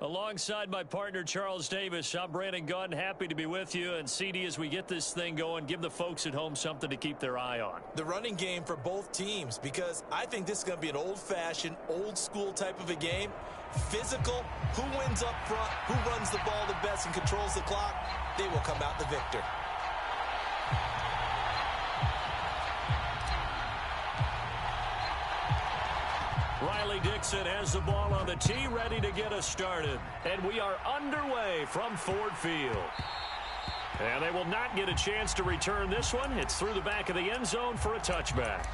Alongside my partner, Charles Davis, I'm Brandon Gunn. Happy to be with you. And, CD, as we get this thing going, give the folks at home something to keep their eye on. The running game for both teams, because I think this is going to be an old-fashioned, old-school type of a game. Physical, who wins up front, who runs the ball the best and controls the clock, they will come out the victor. Riley Dixon has the ball on the tee, ready to get us started. And we are underway from Ford Field. And they will not get a chance to return this one. It's through the back of the end zone for a touchback.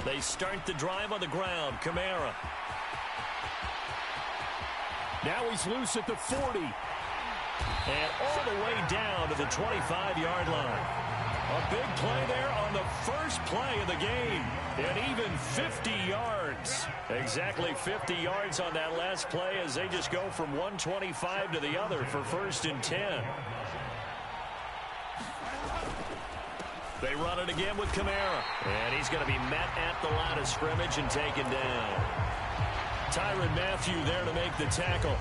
They start the drive on the ground. Kamara. Now he's loose at the 40. And all the way down to the 25-yard line. A big play there on the first play of the game. And even 50 yards. Exactly 50 yards on that last play as they just go from 125 to the other for 1st and 10. They run it again with Kamara. And he's going to be met at the line of scrimmage and taken down. Tyrann Mathieu there to make the tackle.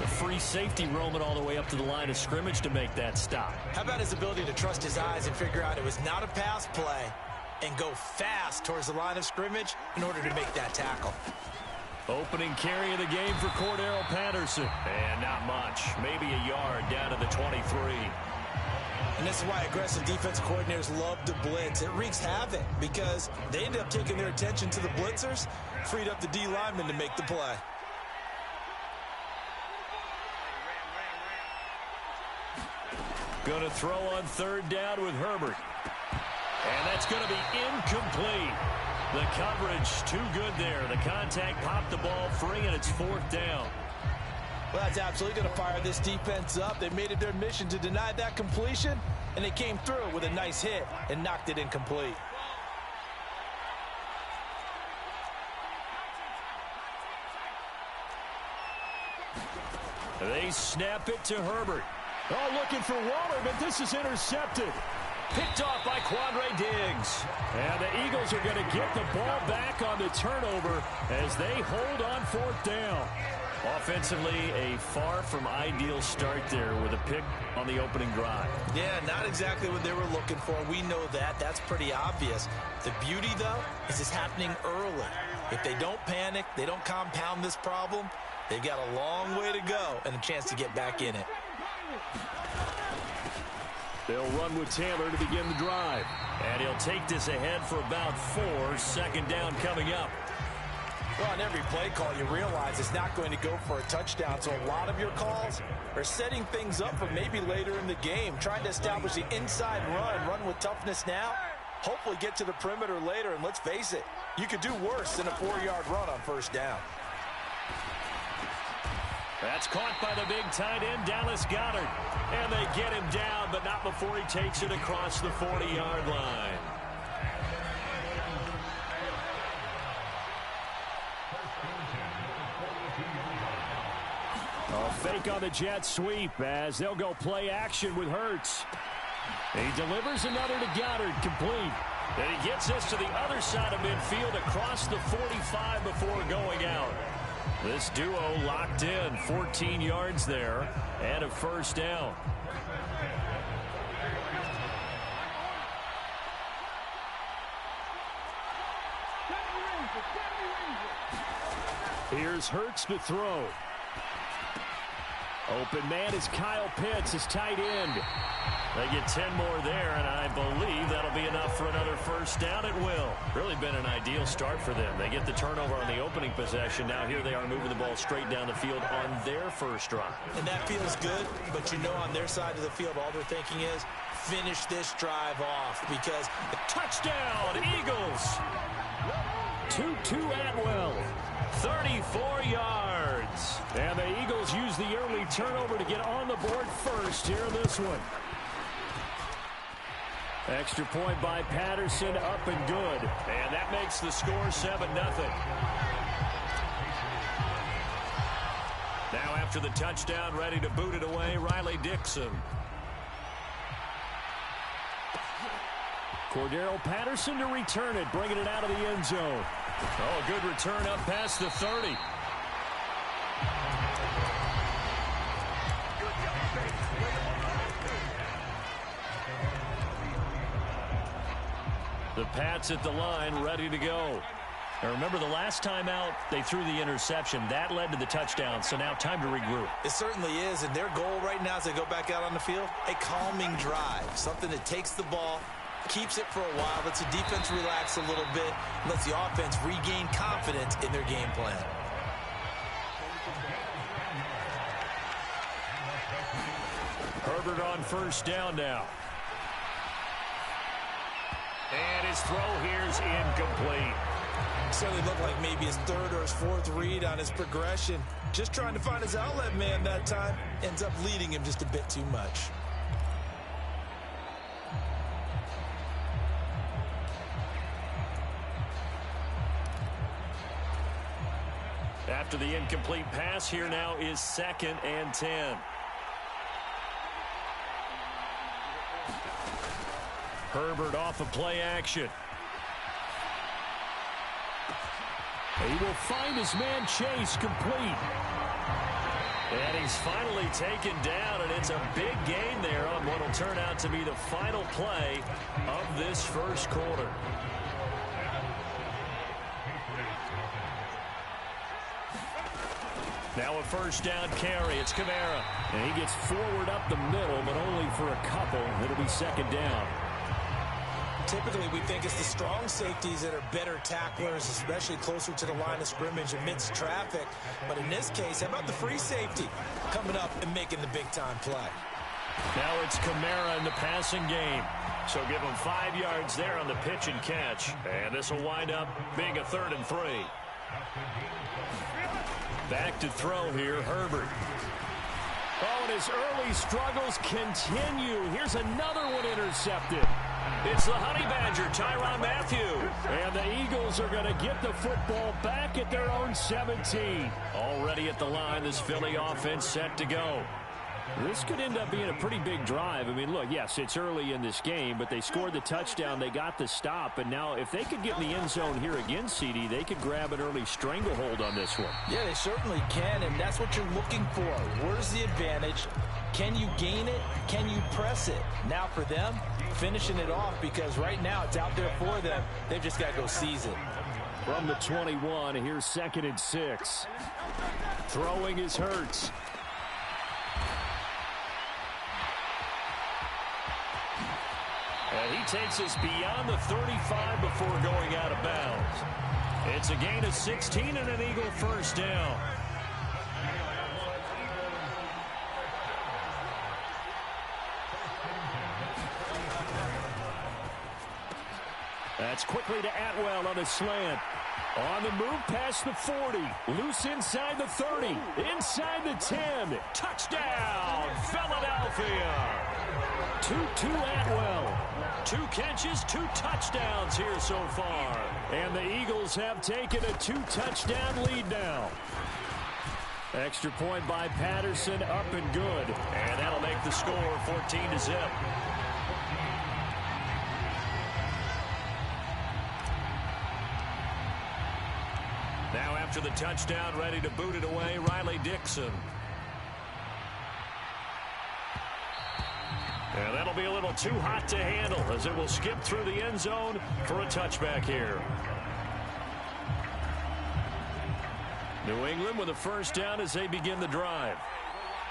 The free safety roaming all the way up to the line of scrimmage to make that stop. How about his ability to trust his eyes and figure out it was not a pass play and go fast towards the line of scrimmage in order to make that tackle. Opening carry of the game for Cordero Patterson. And not much. Maybe a yard down to the 23. And this is why aggressive defensive coordinators love to blitz. It wreaks havoc because they end up taking their attention to the blitzers, freed up the D lineman to make the play. Going to throw on 3rd down with Hyppurr. And that's going to be incomplete. The coverage too good there. The contact popped the ball free, and it's 4th down. Well, that's absolutely going to fire this defense up. They made it their mission to deny that completion, and they came through with a nice hit and knocked it incomplete. They snap it to Hyppurr. Oh, looking for Waller, but this is intercepted. Picked off by Quandre Diggs. And the Eagles are going to get the ball back on the turnover as they hold on 4th down. Offensively, a far from ideal start there with a pick on the opening drive. Yeah, not exactly what they were looking for. We know that. That's pretty obvious. The beauty, though, is it's happening early. If they don't panic, they don't compound this problem, they've got a long way to go and a chance to get back in it. They'll run with Taylor to begin the drive. And he'll take this ahead for about 4. 2nd down coming up. Well, on every play call, you realize it's not going to go for a touchdown. So a lot of your calls are setting things up for maybe later in the game, trying to establish the inside run with toughness now, hopefully get to the perimeter later. And let's face it, you could do worse than a 4-yard run on 1st down. That's caught by the big tight end, Dallas Goedert. And they get him down, but not before he takes it across the 40-yard line. A fake on the jet sweep as they'll go play action with Hurts. He delivers another to Goddard, complete. And he gets us to the other side of midfield across the 45 before going out. This duo locked in, 14 yards there, and a 1st down. Here's Hurts to throw. Open man is Kyle Pitts, his tight end. They get 10 more there, and I believe that'll be enough for another 1st down. It will. Really been an ideal start for them. They get the turnover on the opening possession. Now here they are moving the ball straight down the field on their 1st drive. And that feels good, but you know on their side of the field, all they're thinking is finish this drive off because the touchdown, Eagles. Tutu Atwell, 34 yards. And the Eagles use the early turnover to get on the board first here in this one. Extra point by Patterson, up and good. And that makes the score 7-0. after the touchdown, ready to boot it away, Riley Dixon. Cordero Patterson to return it, bringing it out of the end zone. Oh, a good return up past the 30. The Pats at the line, ready to go. Now remember, the last time out, they threw the interception. That led to the touchdown, so now time to regroup. It certainly is, and their goal right now as they go back out on the field, a calming drive, something that takes the ball, keeps it for a while, lets the defense relax a little bit, lets the offense regain confidence in their game plan. Herbert on first down now. And his throw here's incomplete. Certainly looked like maybe his third or his fourth read on his progression. Just trying to find his outlet man that time. Ends up leading him just a bit too much. After the incomplete pass, here now is 2nd and 10. Herbert off of play action. He will find his man Chase complete. And he's finally taken down, and it's a big gain there on what will turn out to be the final play of this first quarter. Now a first down carry. It's Kamara. And he gets forward up the middle, but only for a couple. It'll be 2nd down. Typically, we think it's the strong safeties that are better tacklers, especially closer to the line of scrimmage amidst traffic. But in this case, how about the free safety coming up and making the big-time play? Now it's Kamara in the passing game. So give him 5 yards there on the pitch and catch. And this will wind up being a 3rd and 3. Back to throw here, Herbert. Oh, and his early struggles continue. Here's another one intercepted. It's the Honey Badger, Tyrann Mathieu. And the Eagles are going to get the football back at their own 17. Already at the line, this Philly offense set to go. This could end up being a pretty big drive. I mean, look, yes, it's early in this game, but they scored the touchdown. They got the stop. And now if they could get in the end zone here again, CD, they could grab an early stranglehold on this one. Yeah, they certainly can, and that's what you're looking for. Where's the advantage? Can you gain it? Can you press it? Now for them, finishing it off, because right now it's out there for them. They've just got to go seize it. From the 21, here's 2nd and 6. Throwing is Hurts. And he takes us beyond the 35 before going out of bounds. It's a gain of 16 and an Eagle first down. That's quickly to Atwell on a slant. On the move past the 40. Loose inside the 30. Inside the 10. Touchdown, Philadelphia. 2-2 Atwell. 2 catches, 2 touchdowns here so far. And the Eagles have taken a 2-touchdown lead now. Extra point by Patterson, up and good. And that'll make the score 14-0. Now after the touchdown, ready to boot it away, Riley Dixon. And that'll be a little too hot to handle as it will skip through the end zone for a touchback here. New England with a first down as they begin the drive.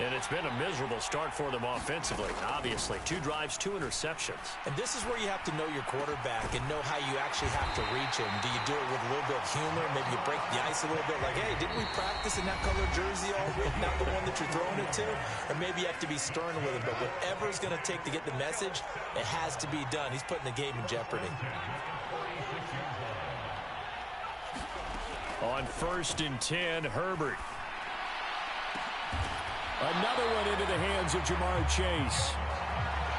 And it's been a miserable start for them offensively. Obviously, 2 drives, 2 interceptions. And this is where you have to know your quarterback and know how you actually have to reach him. Do you do it with a little bit of humor? Maybe you break the ice a little bit like, hey, didn't we practice in that color jersey all week? Not the one that you're throwing it to? Or maybe you have to be stern with him. But whatever it's going to take to get the message, it has to be done. He's putting the game in jeopardy. On 1st and 10, Herbert. Another one into the hands of Jamar Chase.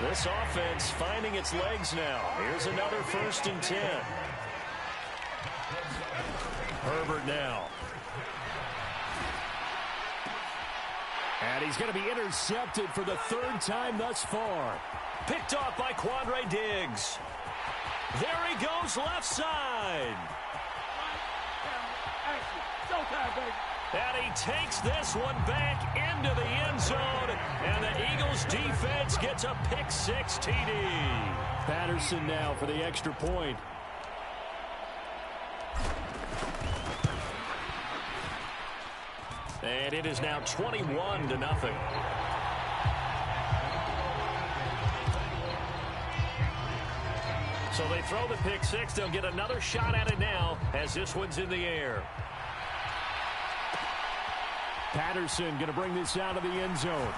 This offense finding its legs now. Here's another 1st and 10. Herbert now. And he's going to be intercepted for the third time thus far. Picked off by Quandre Diggs. There he goes left side. And he takes this one back into the end zone. And the Eagles defense gets a pick-6 TD. Patterson now for the extra point. And it is now 21-0. So they throw the pick-6. They'll get another shot at it now as this one's in the air. Patterson going to bring this out of the end zone.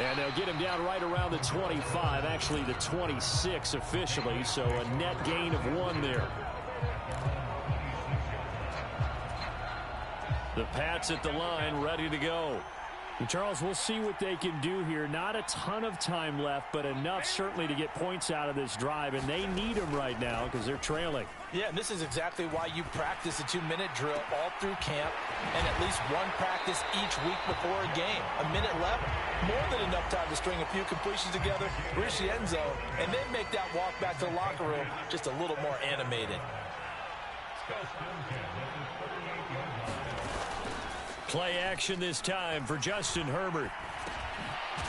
And they'll get him down right around the 25, actually the 26 officially, so a net gain of 1 there. The Pats at the line, ready to go. And Charles, we'll see what they can do here. Not a ton of time left, but enough certainly to get points out of this drive, and they need them right now because they're trailing. Yeah, and this is exactly why you practice a 2-minute drill all through camp and at least one practice each week before a game. A minute left, more than enough time to string a few completions together, reach the end zone, and then make that walk back to the locker room just a little more animated. Play action this time for Justin Herbert.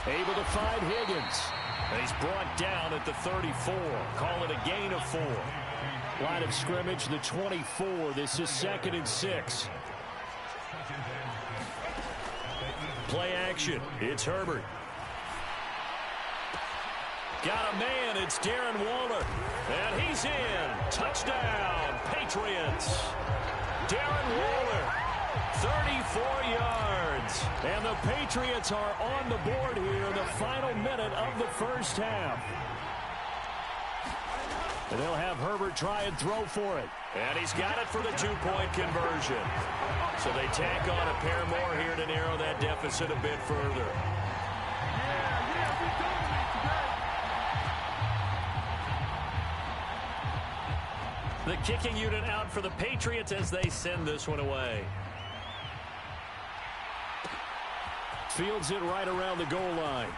Able to find Higgins. He's brought down at the 34. Call it a gain of 4. Line of scrimmage, the 24. This is 2nd and 6. Play action. It's Herbert. Got a man. It's Darren Waller. And he's in. Touchdown, Patriots. Darren Waller. 34 yards. And the Patriots are on the board here in the final minute of the first half. And they'll have Herbert try and throw for it. And he's got it for the 2-point conversion. So they tack on a pair more here to narrow that deficit a bit further. The kicking unit out for the Patriots as they send this one away. Fields it right around the goal line.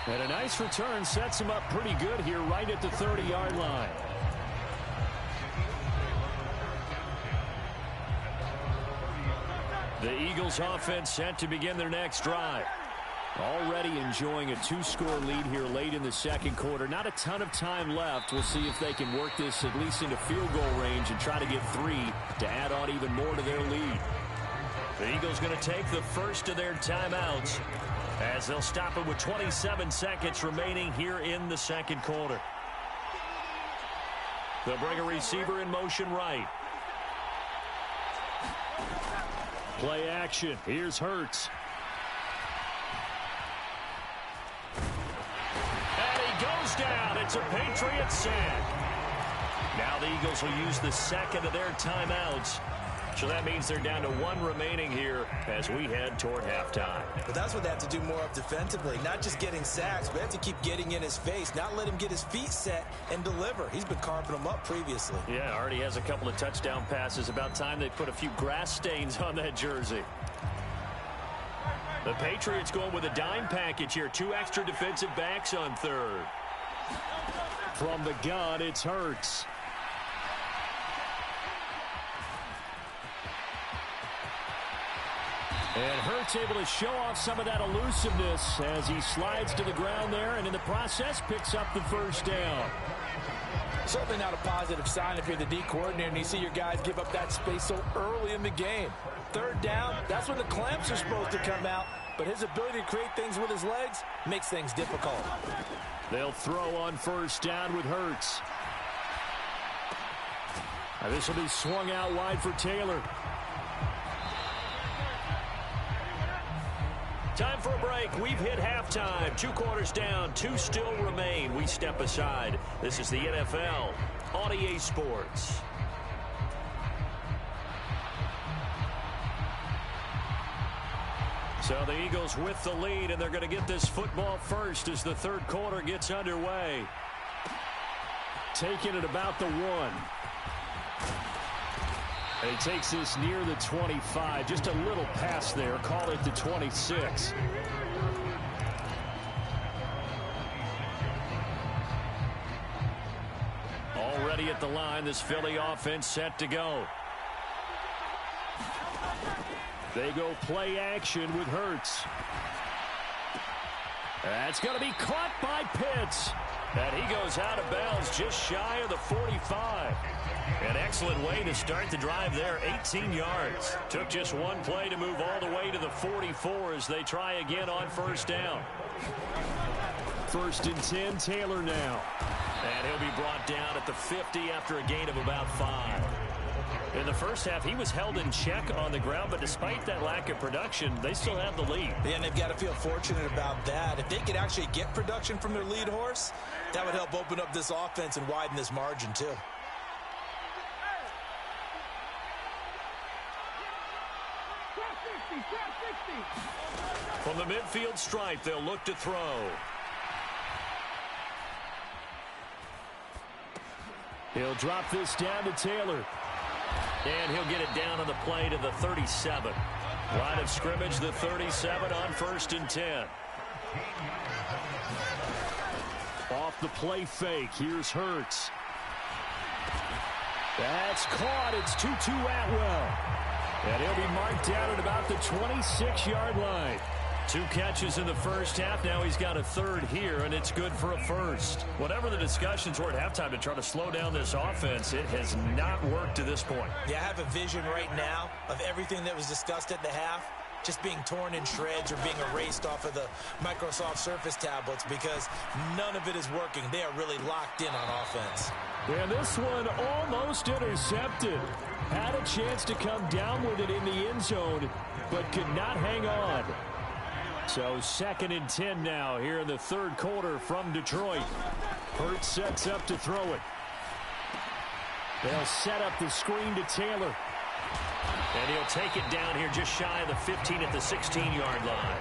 And a nice return sets him up pretty good here right at the 30-yard line. The Eagles offense set to begin their next drive. Already enjoying a 2-score lead here late in the second quarter. Not a ton of time left. We'll see if they can work this at least into field goal range and try to get 3 to add on even more to their lead. The Eagles going to take the first of their timeouts as they'll stop it with 27 seconds remaining here in the second quarter. They'll bring a receiver in motion right. Play action. Here's Hurts. And he goes down. It's a Patriot sack. Now the Eagles will use the second of their timeouts. So that means they're down to 1 remaining here as we head toward halftime. But that's what they have to do more of defensively. Not just getting sacks, but they have to keep getting in his face. Not let him get his feet set and deliver. He's been carving them up previously. Yeah, already has a couple of touchdown passes. About time they put a few grass stains on that jersey. The Patriots going with a dime package here. 2 extra defensive backs on third. From the gun, it's Hurts. And Hurts able to show off some of that elusiveness as he slides to the ground there and in the process picks up the first down. Certainly not a positive sign if you're the D coordinator and you see your guys give up that space so early in the game. Third down, that's when the clamps are supposed to come out, but his ability to create things with his legs makes things difficult. They'll throw on first down with Hurts. Now this will be swung out wide for Taylor. Time for a break. We've hit halftime. 2 quarters down. 2 still remain. We step aside. This is the NFL on EA Sports. So the Eagles with the lead, and they're going to get this football first as the third quarter gets underway. Taking it about the 1. And he takes this near the 25. Just a little pass there. Call it the 26. Already at the line, this Philly offense set to go. They go play action with Hurts. That's going to be caught by Pitts. And he goes out of bounds just shy of the 45. An excellent way to start the drive there, 18 yards. Took just one play to move all the way to the 44 as they try again on first down. 1st and 10, Taylor now. And he'll be brought down at the 50 after a gain of about 5. In the first half, he was held in check on the ground, but despite that lack of production, they still have the lead. Yeah, and they've got to feel fortunate about that. If they could actually get production from their lead horse, that would help open up this offense and widen this margin, too. From the midfield stripe, they'll look to throw. He'll drop this down to Taylor. And he'll get it down on the play to the 37. Line of scrimmage, the 37 on 1st and 10. Off the play fake, here's Hurts. That's caught. It's Tutu Atwell. And he'll be marked down at about the 26-yard line. 2 catches in the first half. Now he's got a 3rd here, and it's good for a 1st. Whatever the discussions were at halftime to try to slow down this offense, it has not worked to this point. Yeah, I have a vision right now of everything that was discussed at the half just being torn in shreds or being erased off of the Microsoft Surface tablets because none of it is working. They are really locked in on offense. And this one almost intercepted. Had a chance to come down with it in the end zone, but could not hang on. So 2nd and 10 now here in the 3rd quarter from Detroit. Hurts sets up to throw it. They'll set up the screen to Taylor. And he'll take it down here just shy of the 15 at the 16-yard line.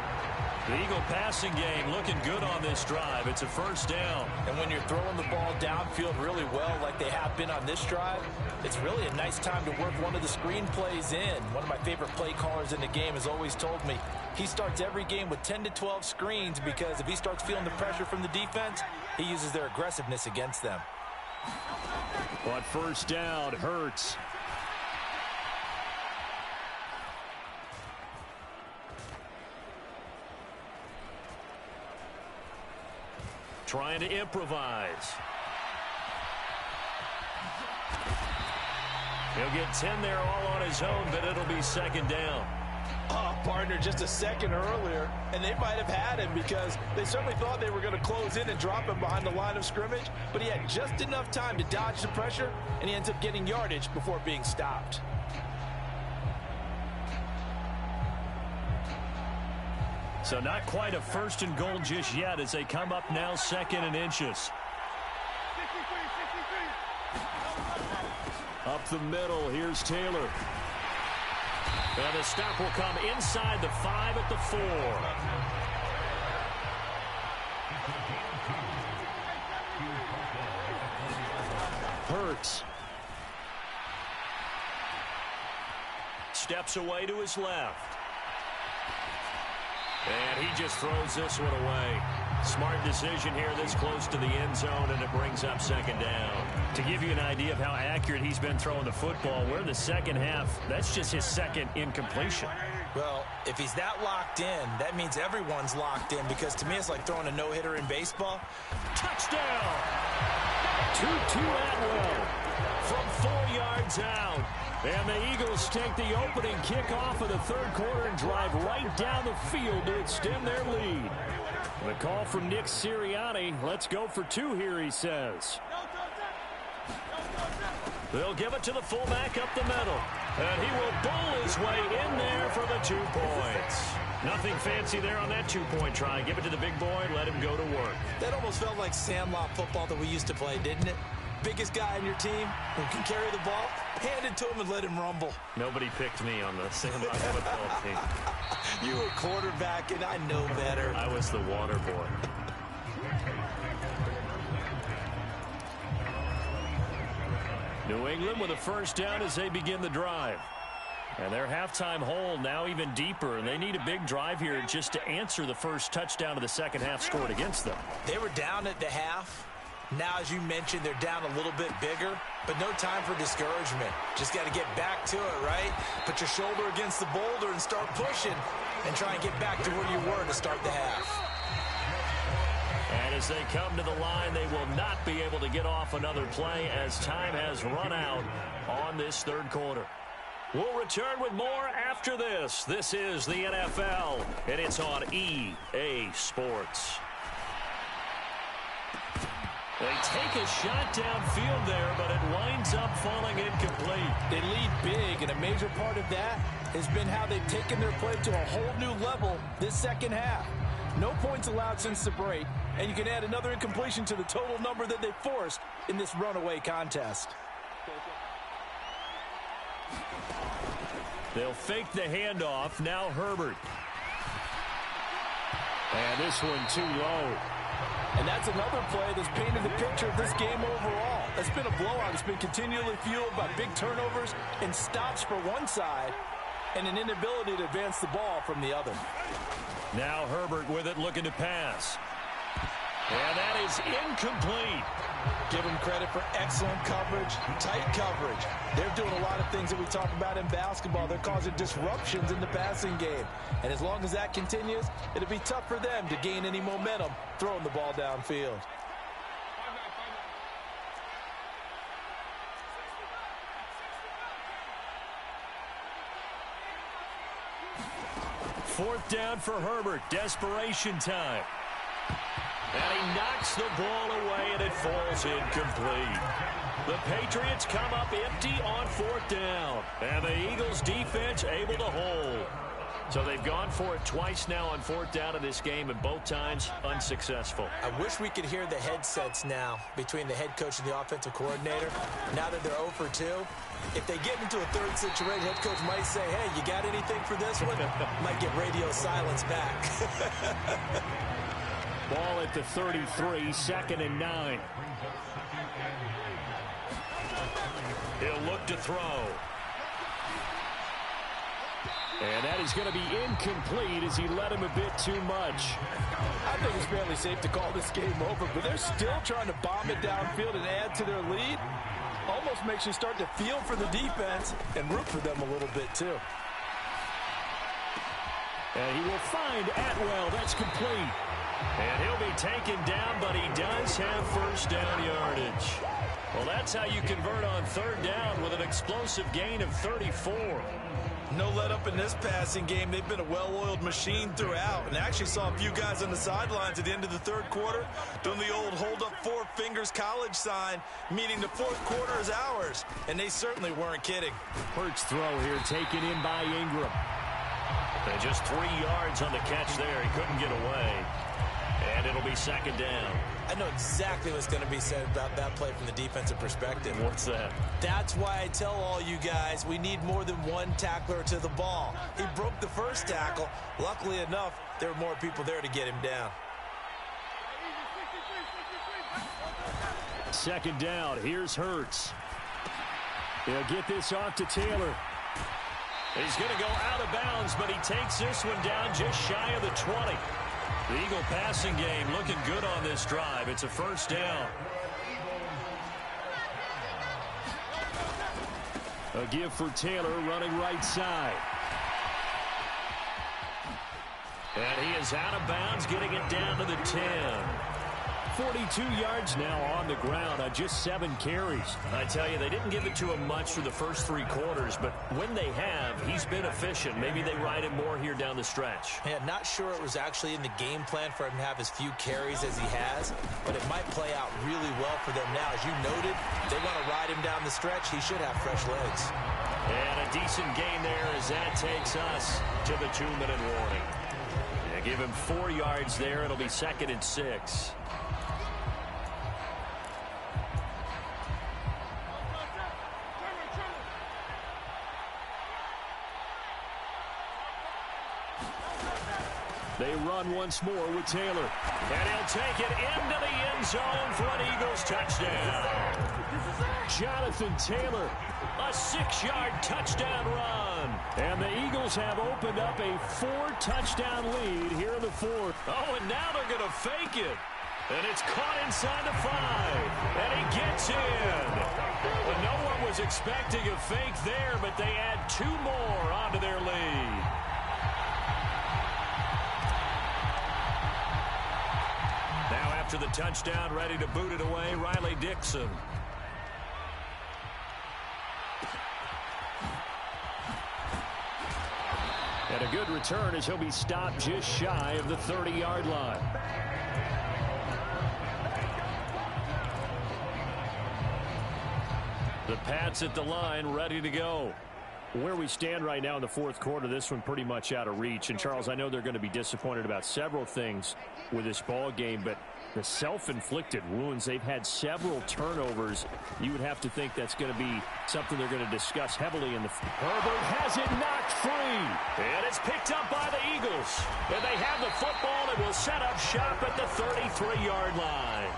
The Eagle passing game looking good on this drive. It's a 1st down. And when you're throwing the ball downfield really well like they have been on this drive, it's really a nice time to work one of the screen plays in. One of my favorite play callers in the game has always told me he starts every game with 10 to 12 screens because if he starts feeling the pressure from the defense, he uses their aggressiveness against them. But 1st down, Hurts. Trying to improvise. He'll get 10 there all on his own, but it'll be 2nd down. Oh, partner, just a second earlier, and they might have had him because they certainly thought they were going to close in and drop him behind the line of scrimmage, but he had just enough time to dodge the pressure, and he ends up getting yardage before being stopped. So not quite a 1st and goal just yet as they come up now 2nd and inches. Up the middle, here's Taylor. And the stop will come inside the 5 at the 4. Hurts. Steps away to his left. And he just throws this one away. Smart decision here this close to the end zone, and it brings up 2nd down. To give you an idea of how accurate he's been throwing the football, we're in the 2nd half. That's just his 2nd incompletion. Well, if he's that locked in, that means everyone's locked in because to me it's like throwing a no-hitter in baseball. Touchdown! Tutu Atwell from 4 yards out. And the Eagles take the opening kickoff of the 3rd quarter and drive right down the field to extend their lead. The call from Nick Sirianni. Let's go for 2 here, he says. They'll give it to the fullback up the middle. And he will bowl his way in there for the 2 points. Nothing fancy there on that 2-point try. Give it to the big boy and let him go to work. That almost felt like Sandlot football that we used to play, didn't it? Biggest guy on your team who can carry the ball, hand it to him and let him rumble. Nobody picked me on the Sandlot football team. You were quarterback, and I know better. I was the water boy. New England with a first down as they begin the drive. And their halftime hole now even deeper, and they need a big drive here just to answer the first touchdown of the second half scored against them. They were down at the half. Now, as you mentioned, they're down a little bit bigger, but no time for discouragement. Just got to get back to it, right? Put your shoulder against the boulder and start pushing and try and get back to where you were to start the half. And as they come to the line, they will not be able to get off another play as time has run out on this third quarter. We'll return with more after this. This is the NFL, and it's on EA Sports. They take a shot downfield there, but it winds up falling incomplete. They lead big, and a major part of that has been how they've taken their play to a whole new level this second half. No points allowed since the break, and you can add another incompletion to the total number that they forced in this runaway contest. They'll fake the handoff. Now Hyppurr. And this one too low. And that's another play that's painted the picture of this game overall. It's been a blowout. It's been continually fueled by big turnovers and stops for one side and an inability to advance the ball from the other. Now Hyppurr with it, looking to pass. And that is incomplete. Give them credit for excellent coverage, tight coverage. They're doing a lot of things that we talk about in basketball. They're causing disruptions in the passing game. And as long as that continues, it'll be tough for them to gain any momentum throwing the ball downfield. Fourth down for Hyppurr. Desperation time. And he knocks the ball away, and it falls incomplete. The Patriots come up empty on fourth down. And the Eagles' defense able to hold. So they've gone for it twice now on fourth down in this game, and both times unsuccessful. I wish we could hear the headsets now between the head coach and the offensive coordinator. Now that they're 0 for 2, if they get into a third situation, head coach might say, hey, you got anything for this one? Might get radio silence back. Ball at the 33, 2nd and 9. He'll look to throw. And that is going to be incomplete as he led him a bit too much. I think it's fairly safe to call this game over, but they're still trying to bomb it downfield and add to their lead. Almost makes you start to feel for the defense and root for them a little bit too. And he will find Atwell. That's complete. And he'll be taken down, but he does have first down yardage. Well, that's how you convert on third down with an explosive gain of 34. No let up in this passing game. They've been a well-oiled machine throughout, and actually saw a few guys on the sidelines at the end of the third quarter doing the old hold up 4 fingers college sign, meaning the fourth quarter is ours, and they certainly weren't kidding. Hurts throw here taken in by Ingram. And just 3 yards on the catch there. He couldn't get away. And it'll be second down. I know exactly what's going to be said about that play from the defensive perspective. What's that? That's why I tell all you guys we need more than one tackler to the ball. He broke the first tackle. Luckily enough, there were more people there to get him down. Second down. Here's Hurts. He'll get this off to Taylor. He's going to go out of bounds, but he takes this one down just shy of the 20. The Eagle passing game looking good on this drive. It's a first down. A give for Taylor running right side. And he is out of bounds, getting it down to the 10. 42 yards now on the ground on just 7 carries. I tell you, they didn't give it to him much through the first 3 quarters, but when they have, he's been efficient. Maybe they ride him more here down the stretch. Yeah, not sure it was actually in the game plan for him to have as few carries as he has, but it might play out really well for them now. As you noted, they want to ride him down the stretch. He should have fresh legs. And a decent gain there as that takes us to the 2-minute warning. They give him 4 yards there. It'll be 2nd and 6. They run once more with Taylor. And he'll take it into the end zone for an Eagles touchdown. Jonathan Taylor, a 6-yard touchdown run. And the Eagles have opened up a 4-touchdown lead here in the fourth. Oh, and now they're going to fake it. And it's caught inside the 5. And he gets in. Well, no one was expecting a fake there, but they add 2 more onto their lead. Now after the touchdown, ready to boot it away, Riley Dixon. And a good return as he'll be stopped just shy of the 30-yard line. The Pats at the line, ready to go. Where we stand right now in the fourth quarter, this one pretty much out of reach. And, Charles, I know they're going to be disappointed about several things with this ball game, but the self-inflicted wounds, they've had several turnovers. You would have to think that's going to be something they're going to discuss heavily in the... Herbert has it knocked free. And it's picked up by the Eagles. And they have the football and will set up shop at the 33-yard line.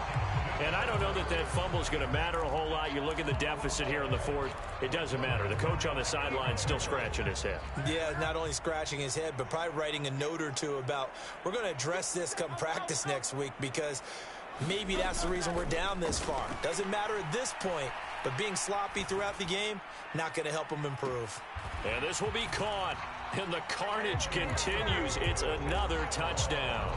And I don't know that that fumble is going to matter a whole lot. You look at the deficit here in the fourth, it doesn't matter. The coach on the sideline still scratching his head. Yeah, not only scratching his head, but probably writing a note or two about, we're going to address this come practice next week, because maybe that's the reason we're down this far. Doesn't matter at this point, but being sloppy throughout the game, not going to help them improve. And this will be caught, and the carnage continues. It's another touchdown.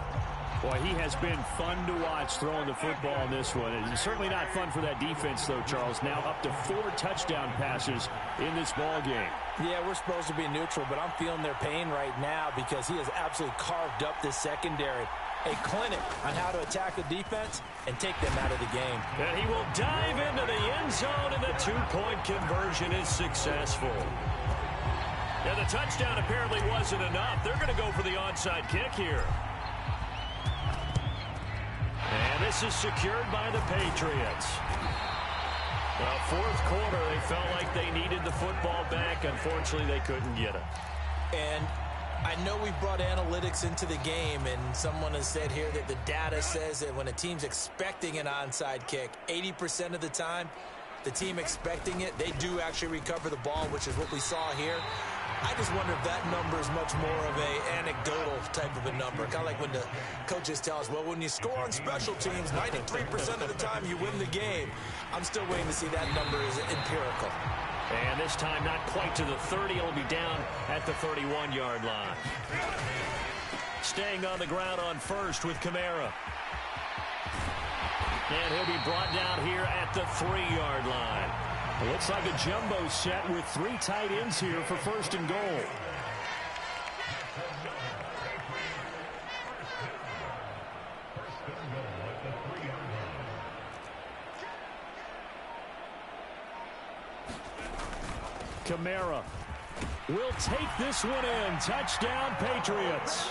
Boy, he has been fun to watch throwing the football in this one. It's certainly not fun for that defense, though, Charles. Now up to 4 touchdown passes in this ball game. Yeah, we're supposed to be neutral, but I'm feeling their pain right now because he has absolutely carved up this secondary. A clinic on how to attack the defense and take them out of the game. And he will dive into the end zone, and the 2-point conversion is successful. And the touchdown apparently wasn't enough. They're going to go for the onside kick here. And this is secured by the Patriots. Well, fourth quarter, they felt like they needed the football back. Unfortunately, they couldn't get it. And I know we brought analytics into the game, and someone has said here that the data says that when a team's expecting an onside kick, 80% of the time, the team expecting it, they do actually recover the ball, which is what we saw here. I just wonder if that number is much more of a anecdotal type of a number. Kind of like when the coaches tell us, well, when you score on special teams, 93% of the time you win the game. I'm still waiting to see that number is empirical. And this time not quite to the 30. It'll be down at the 31-yard line. Staying on the ground on first with Kamara. And he'll be brought down here at the 3-yard line. It looks like a jumbo set with 3 tight ends here for first and goal. Kamara will take this one in. Touchdown, Patriots.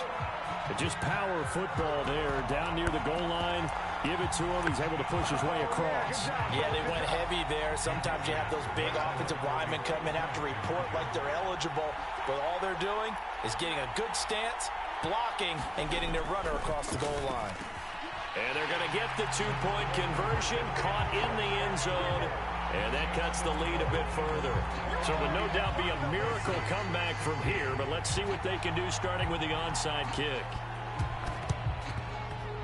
Just power football there down near the goal line. Give it to him. He's able to push his way across. Yeah, they went heavy there. Sometimes you have those big offensive linemen come in, have to report like they're eligible. But all they're doing is getting a good stance, blocking, and getting their runner across the goal line. And they're going to get the 2-point conversion, caught in the end zone. And that cuts the lead a bit further. So there'll no doubt be a miracle comeback from here. But let's see what they can do starting with the onside kick.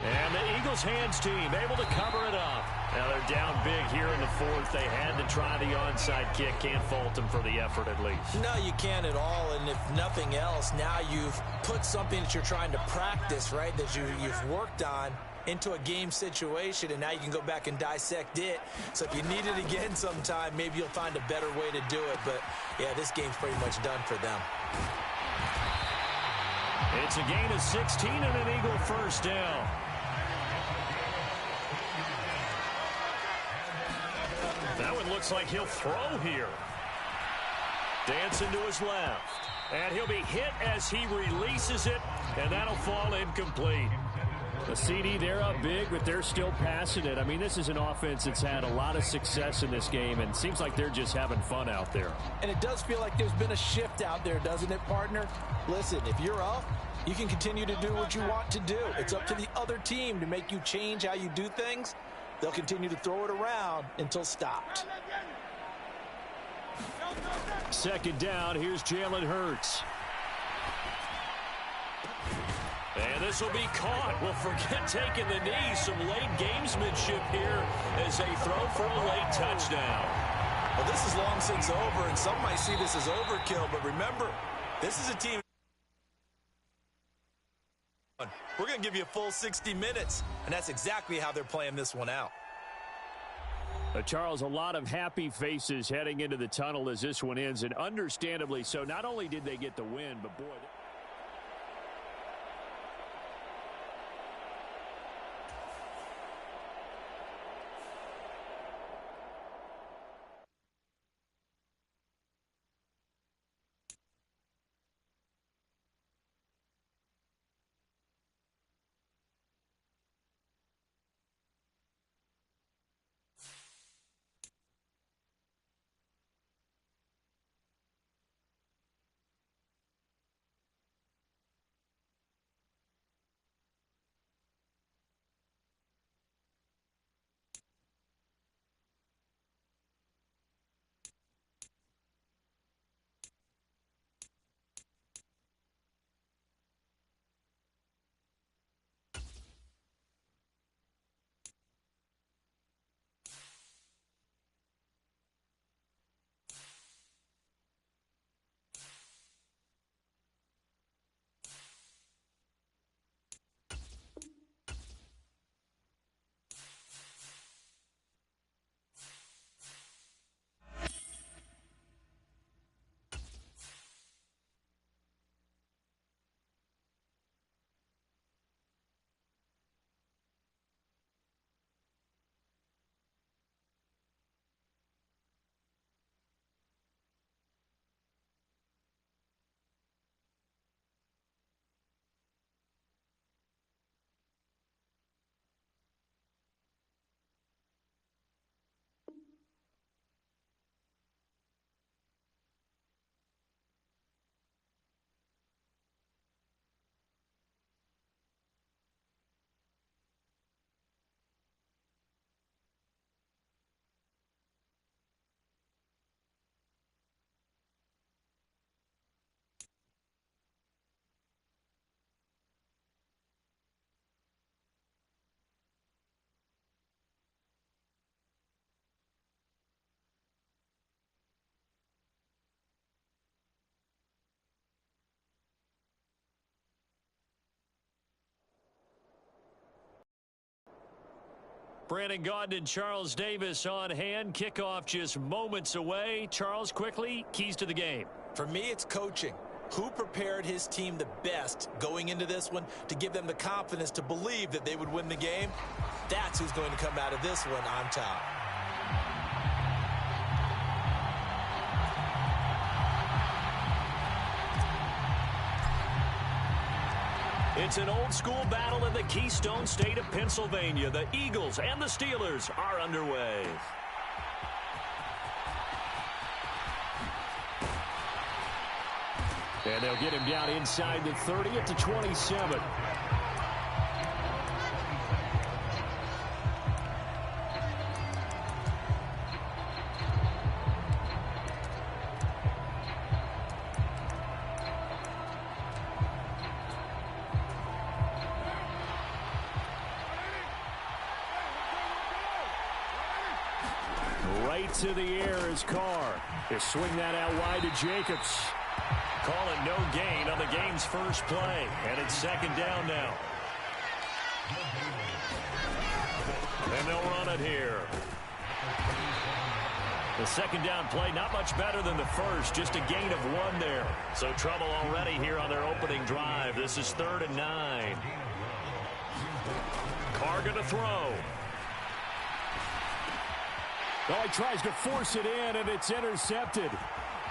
And the Eagles hands team able to cover it up. Now they're down big here in the fourth. They had to try the onside kick. Can't fault them for the effort at least. No, you can't at all. And if nothing else, now you've put something that you're trying to practice, right, that you've worked on into a game situation, and now you can go back and dissect it. So if you need it again sometime, maybe you'll find a better way to do it. But, yeah, this game's pretty much done for them. It's a gain of 16 and an Eagle first down. That one looks like he'll throw here. Dancing to his left. And he'll be hit as he releases it, and that'll fall incomplete. The CD, they're up big, but they're still passing it. I mean, this is an offense that's had a lot of success in this game, and it seems like they're just having fun out there. And it does feel like there's been a shift out there, doesn't it, partner? Listen, if you're up, you can continue to do what you want to do. It's up to the other team to make you change how you do things. They'll continue to throw it around until stopped. Second down, here's Jalen Hurts. And this will be caught. Well, forget taking the knee. Some late gamesmanship here as they throw for a late touchdown. Well, this is long since over, and some might see this as overkill. But remember, this is a team. We're going to give you a full 60 minutes, and that's exactly how they're playing this one out. Charles, a lot of happy faces heading into the tunnel as this one ends, and understandably so. Not only did they get the win, but boy... Brandon Gaudin and Charles Davis on hand. Kickoff just moments away. Charles, quickly, keys to the game. For me, it's coaching. Who prepared his team the best going into this one to give them the confidence to believe that they would win the game? That's who's going to come out of this one on top. It's an old-school battle in the Keystone State of Pennsylvania. The Eagles and the Steelers are underway. And they'll get him down inside the 30 at the 27. Right to the air is Carr. They swing that out wide to Jacobs. Call it no gain on the game's first play. And it's second down now. And they'll run it here. The second down play, not much better than the first. Just a gain of 1 there. So trouble already here on their opening drive. This is 3rd and 9. Carr going to throw. Oh, he tries to force it in, and it's intercepted.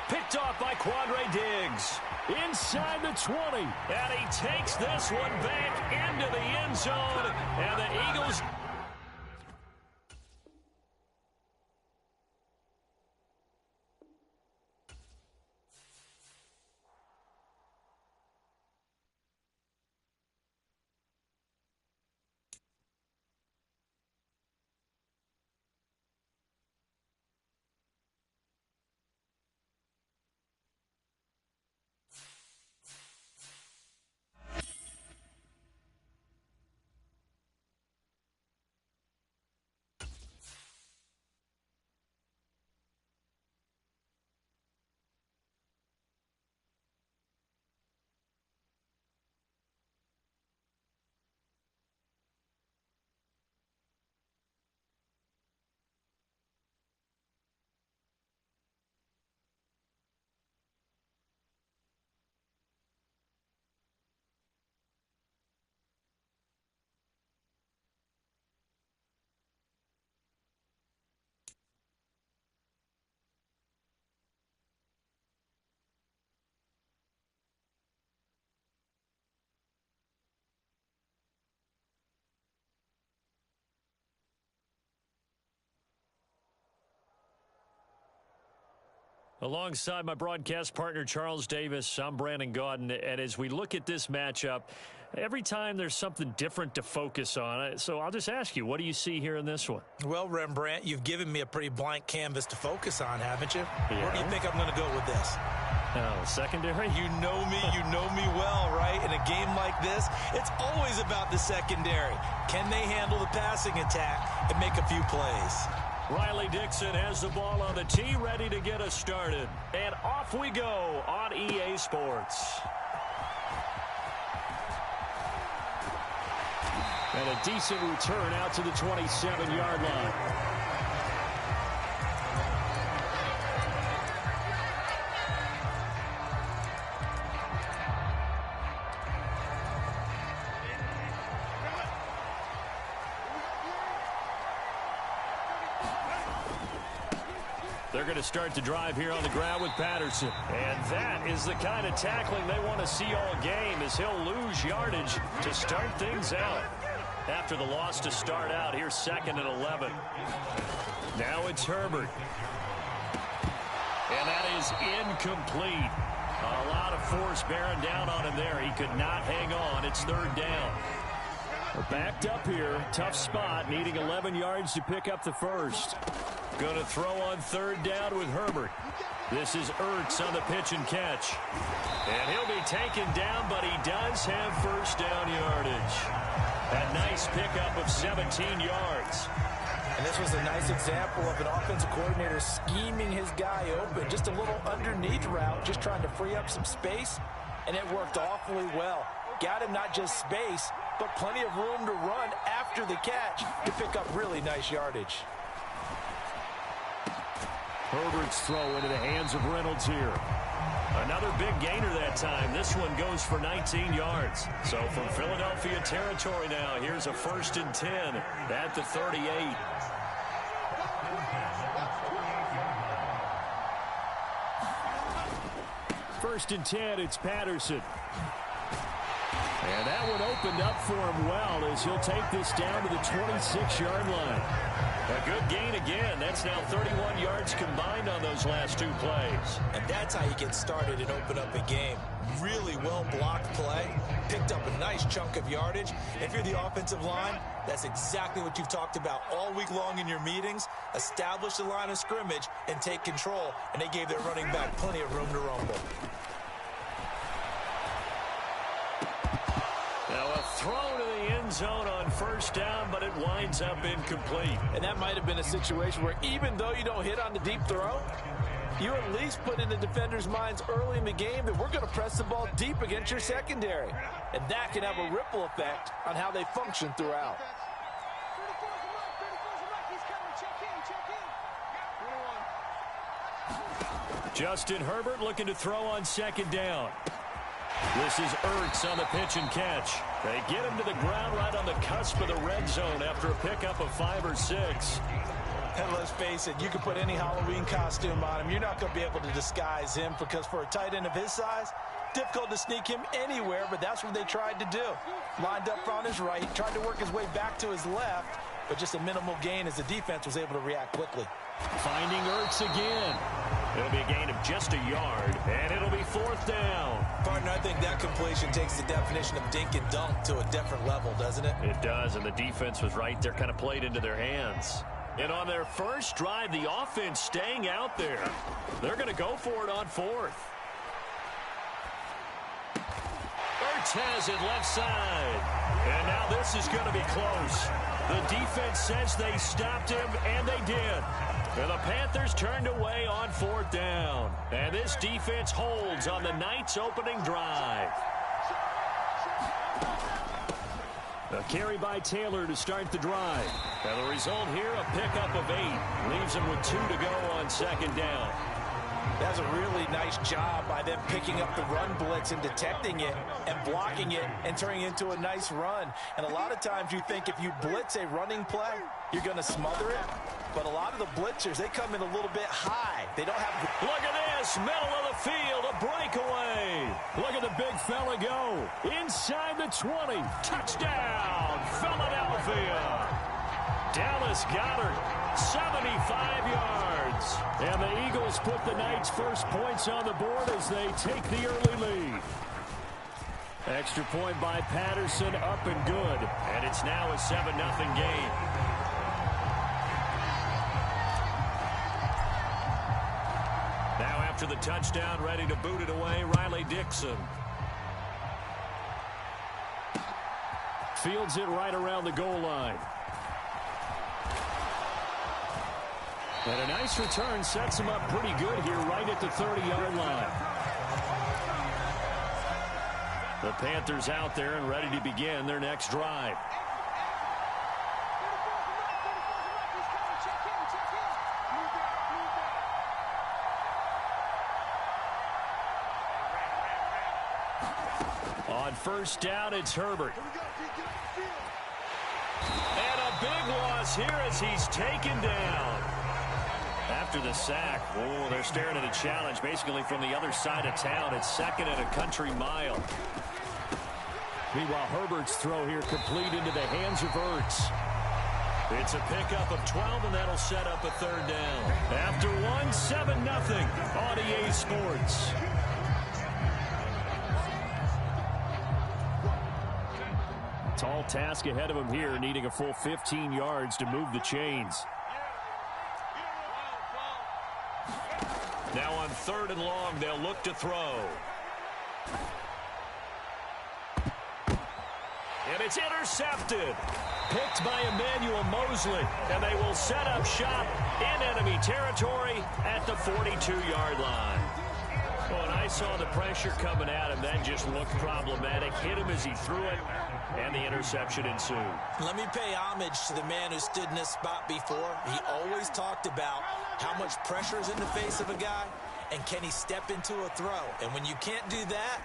Picked off by Quandre Diggs. Inside the 20. And he takes this one back into the end zone. And the Eagles... Alongside my broadcast partner, Charles Davis, I'm Brandon Gaudin. And as we look at this matchup, every time there's something different to focus on. So I'll just ask you, what do you see here in this one? Well, Rembrandt, you've given me a pretty blank canvas to focus on, haven't you? Yeah. Where do you think I'm going to go with this? Oh, secondary? You know me well, right? In a game like this, it's always about the secondary. Can they handle the passing attack and make a few plays? Riley Dixon has the ball on the tee, ready to get us started. And off we go on EA Sports. And a decent return out to the 27-yard line. They're going to start the drive here on the ground with Patterson. And that is the kind of tackling they want to see all game, as he'll lose yardage to start things out. After the loss to start out, here's 2nd and 11. Now it's Hyppurr. And that is incomplete. A lot of force bearing down on him there. He could not hang on. It's 3rd down. We're backed up here. Tough spot, needing 11 yards to pick up the first. Going to throw on 3rd down with Hyppurr. This is Ertz on the pitch and catch. And he'll be taken down, but he does have 1st down yardage. A nice pickup of 17 yards. And this was a nice example of an offensive coordinator scheming his guy open. Just a little underneath route, just trying to free up some space, and it worked awfully well. Got him not just space, but plenty of room to run after the catch to pick up really nice yardage. Herbert's throw into the hands of Reynolds here. Another big gainer that time. This one goes for 19 yards. So from Philadelphia territory now, here's a 1st and 10 at the 38. First and 10, it's Patterson. And that one opened up for him well, as he'll take this down to the 26-yard line. A good gain again. That's now 31 yards combined on those last 2 plays. And that's how you get started and open up a game. Really well-blocked play. Picked up a nice chunk of yardage. If you're the offensive line, that's exactly what you've talked about all week long in your meetings. Establish the line of scrimmage and take control. And they gave their running back plenty of room to rumble. Now a throw to the end zone on 1st down, but it winds up incomplete. And that might have been a situation where even though you don't hit on the deep throw, you at least put in the defenders' minds early in the game that we're going to press the ball deep against your secondary. And that can have a ripple effect on how they function throughout. Justin Herbert looking to throw on 2nd down. This is Ertz on the pitch and catch. They get him to the ground right on the cusp of the red zone after a pickup of 5 or 6. And let's face it, you can put any Halloween costume on him. You're not going to be able to disguise him, because for a tight end of his size, difficult to sneak him anywhere, but that's what they tried to do. Lined up on his right, tried to work his way back to his left, but just a minimal gain as the defense was able to react quickly. Finding Ertz again. It'll be a gain of just a yard, and it'll be 4th down. Partner, I think that completion takes the definition of dink and dunk to a different level, doesn't it? It does, and the defense was right there, kind of played into their hands. And on their first drive, the offense staying out there. They're going to go for it on 4th. Ertz has it left side. And now this is going to be close. The defense says they stopped him, and they did. And the Panthers turned away on 4th down. And this defense holds on the night's opening drive. A carry by Taylor to start the drive. And the result here, a pickup of 8. Leaves him with 2 to go on 2nd down. That's a really nice job by them picking up the run blitz and detecting it and blocking it and turning it into a nice run. And a lot of times you think if you blitz a running play, you're going to smother it. But a lot of the blitzers, they come in a little bit high. They don't have... Look at this, middle of the field, a breakaway. Look at the big fella go. Inside the 20. Touchdown, Philadelphia. Dallas Goedert 75 yards. And the Eagles put the Knights' first points on the board as they take the early lead. Extra point by Patterson, up and good. And it's now a 7-0 game. Now after the touchdown, ready to boot it away, Riley Dixon. Fields it right around the goal line. And a nice return sets him up pretty good here right at the 30-yard line. The Panthers out there and ready to begin their next drive. On first down, it's Hyppurr. And a big loss here as he's taken down. After the sack, oh, they're staring at a challenge basically from the other side of town. It's second and a country mile. Meanwhile, Herbert's throw here complete into the hands of Ertz. It's a pickup of 12, and that'll set up a third down. After one, 7-0 on EA Sports. Tall task ahead of him here, needing a full 15 yards to move the chains. Now on third and long, they'll look to throw. And it's intercepted. Picked by Emmanuel Mosley. And they will set up shop in enemy territory at the 42-yard line. Well, and I saw the pressure coming at him. That just looked problematic. Hit him as he threw it, and the interception ensued. Let me pay homage to the man who stood in this spot before. He always talked about how much pressure is in the face of a guy, and can he step into a throw. And when you can't do that,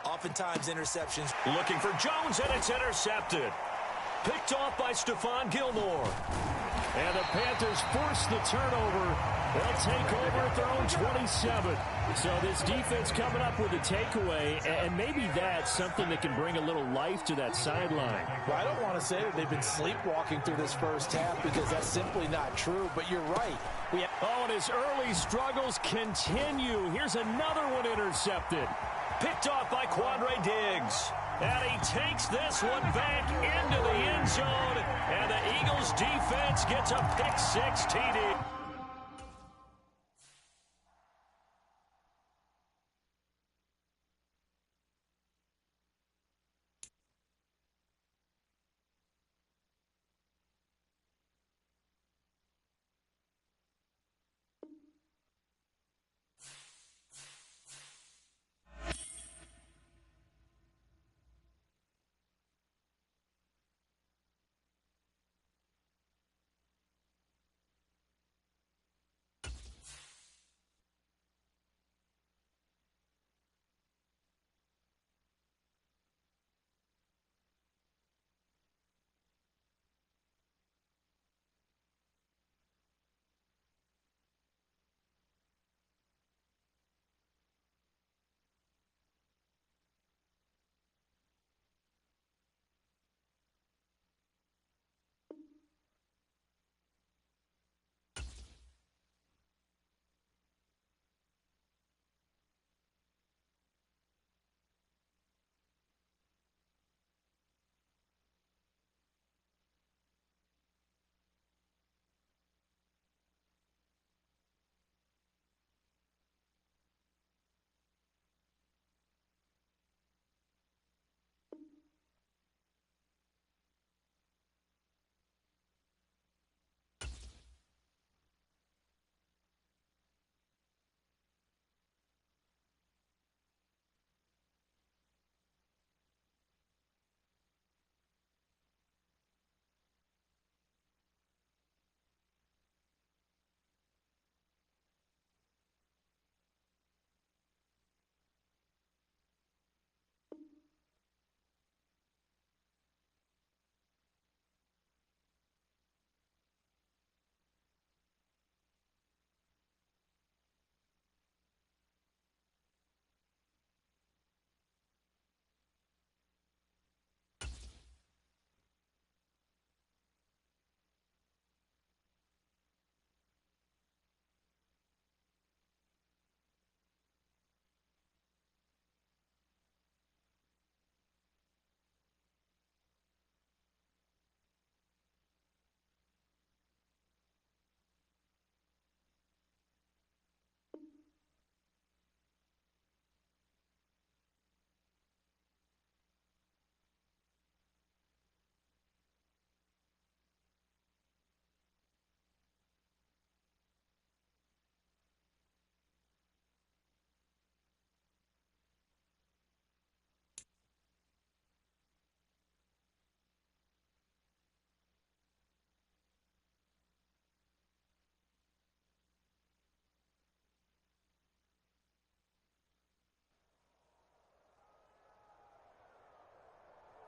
oftentimes interceptions. Looking for Jones, and it's intercepted. Picked off by Stephon Gilmore. And the Panthers force the turnover. They'll take over at their own 27. So this defense coming up with a takeaway, and maybe that's something that can bring a little life to that sideline. Well, I don't want to say that they've been sleepwalking through this first half because that's simply not true, but you're right. And his early struggles continue. Here's another one intercepted. Picked off by Quandre Diggs. And he takes this one back into the end zone. And the Eagles defense gets a pick-six TD.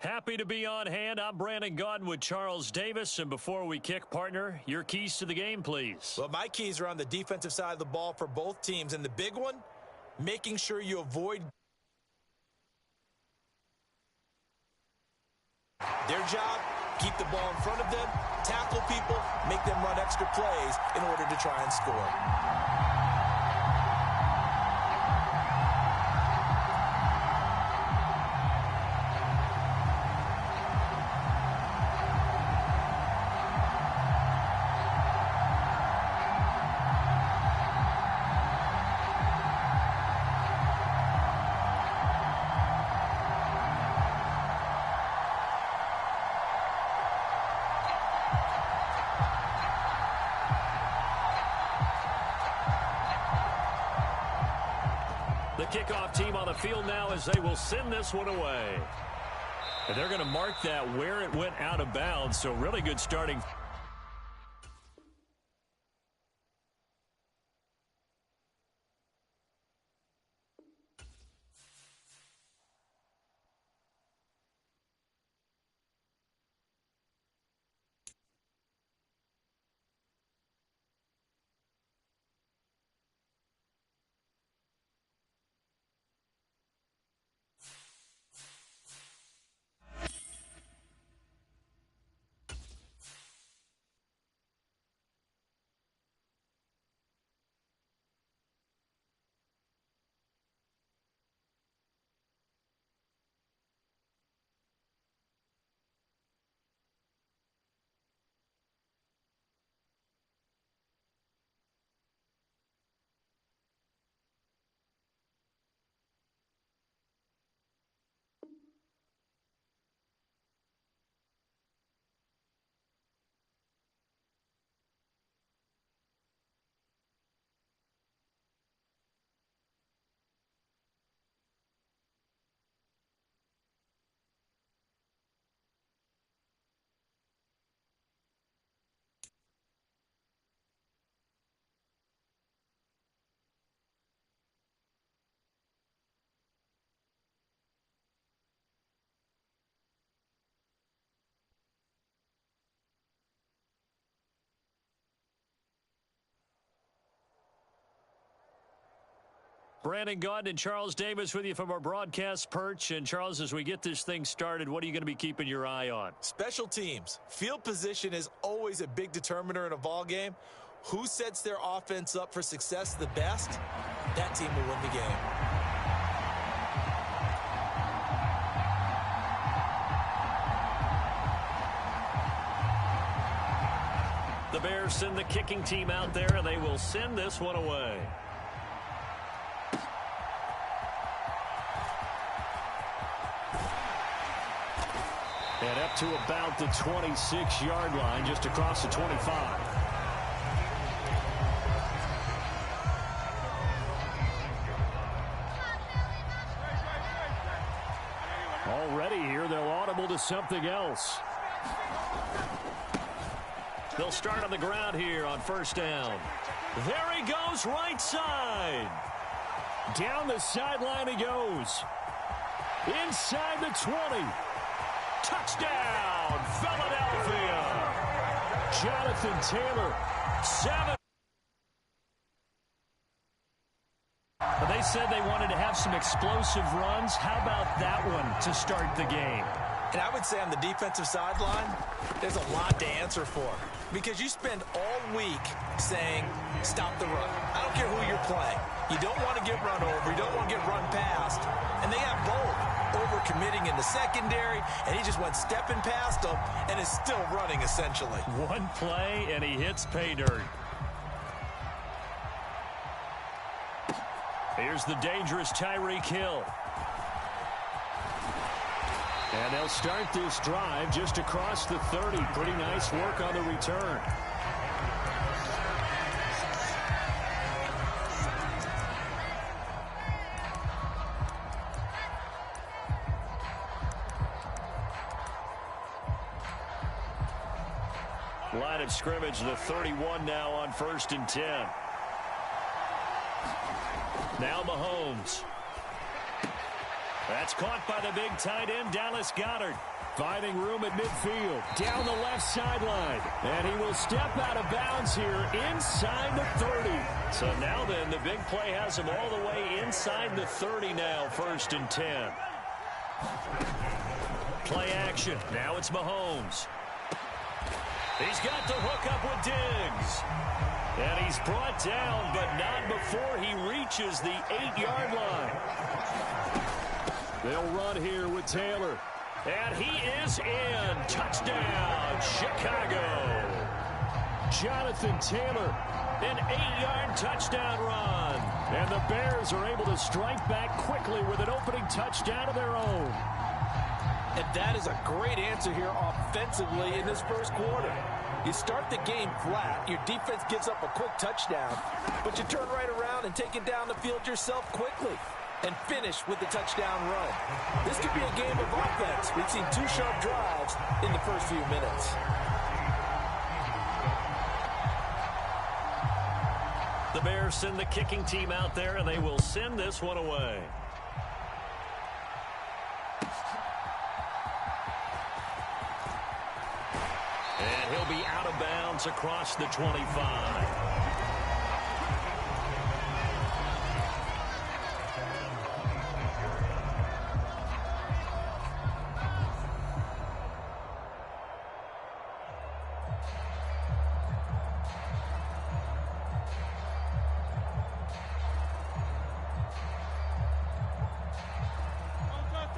Happy to be on hand. I'm Brandon Gaudin with Charles Davis. And before we kick, partner, your keys to the game, please. Well, my keys are on the defensive side of the ball for both teams. And the big one, making sure you avoid their job, keep the ball in front of them, tackle people, make them run extra plays in order to try and score. The kickoff team on the field now as they will send this one away. And they're going to mark that where it went out of bounds, so really good starting. Brandon Gaudin and Charles Davis with you from our broadcast perch. And, Charles, as we get this thing started, what are you going to be keeping your eye on? Special teams. Field position is always a big determiner in a ball game. Who sets their offense up for success the best, that team will win the game. The Bears send the kicking team out there, and they will send this one away. And up to about the 26-yard line, just across the 25. Already here, they'll audible to something else. They'll start on the ground here on first down. There he goes, right side. Down the sideline he goes. Inside the 20. Touchdown, Philadelphia. Jonathan Taylor, 7. They said they wanted to have some explosive runs. How about that one to start the game? And I would say on the defensive sideline, there's a lot to answer for. Because you spend all week saying, stop the run. I don't care who you're playing. You don't want to get run over. You don't want to get run past. And they have both. Over-committing in the secondary, and he just went stepping past them and is still running, essentially. One play, and he hits pay dirt. Here's the dangerous Tyreek Hill. And they'll start this drive just across the 30. Pretty nice work on the return. Line of scrimmage, the 31 now on 1st and 10. Now Mahomes. That's caught by the big tight end, Dallas Goedert. Finding room at midfield, down the left sideline. And he will step out of bounds here inside the 30. So now then, the big play has him all the way inside the 30 now, 1st and 10. Play action. Now it's Mahomes. He's got the hook up with Diggs. And he's brought down, but not before he reaches the 8-yard line. They'll run here with Taylor. And he is in. Touchdown, Chicago. Jonathan Taylor, an 8-yard touchdown run. And the Bears are able to strike back quickly with an opening touchdown of their own. And that is a great answer here offensively in this first quarter. You start the game flat, your defense gives up a quick touchdown, but you turn right around and take it down the field yourself quickly and finish with the touchdown run. This could be a game of offense. We've seen 2 sharp drives in the first few minutes. The Bears send the kicking team out there, and they will send this one away. And he'll be out of bounds across the 25.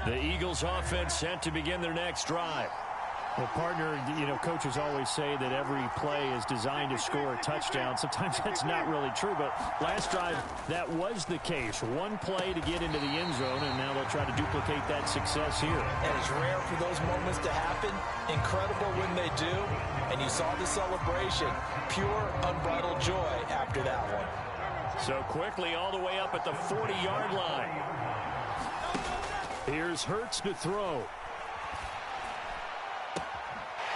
The Eagles offense set to begin their next drive. Well, partner, coaches always say that every play is designed to score a touchdown. Sometimes that's not really true, but last drive, that was the case. One play to get into the end zone, and now they'll try to duplicate that success here. And it's rare for those moments to happen. Incredible when they do. And you saw the celebration. Pure, unbridled joy after that one. So quickly all the way up at the 40-yard line. Here's Hurts to throw.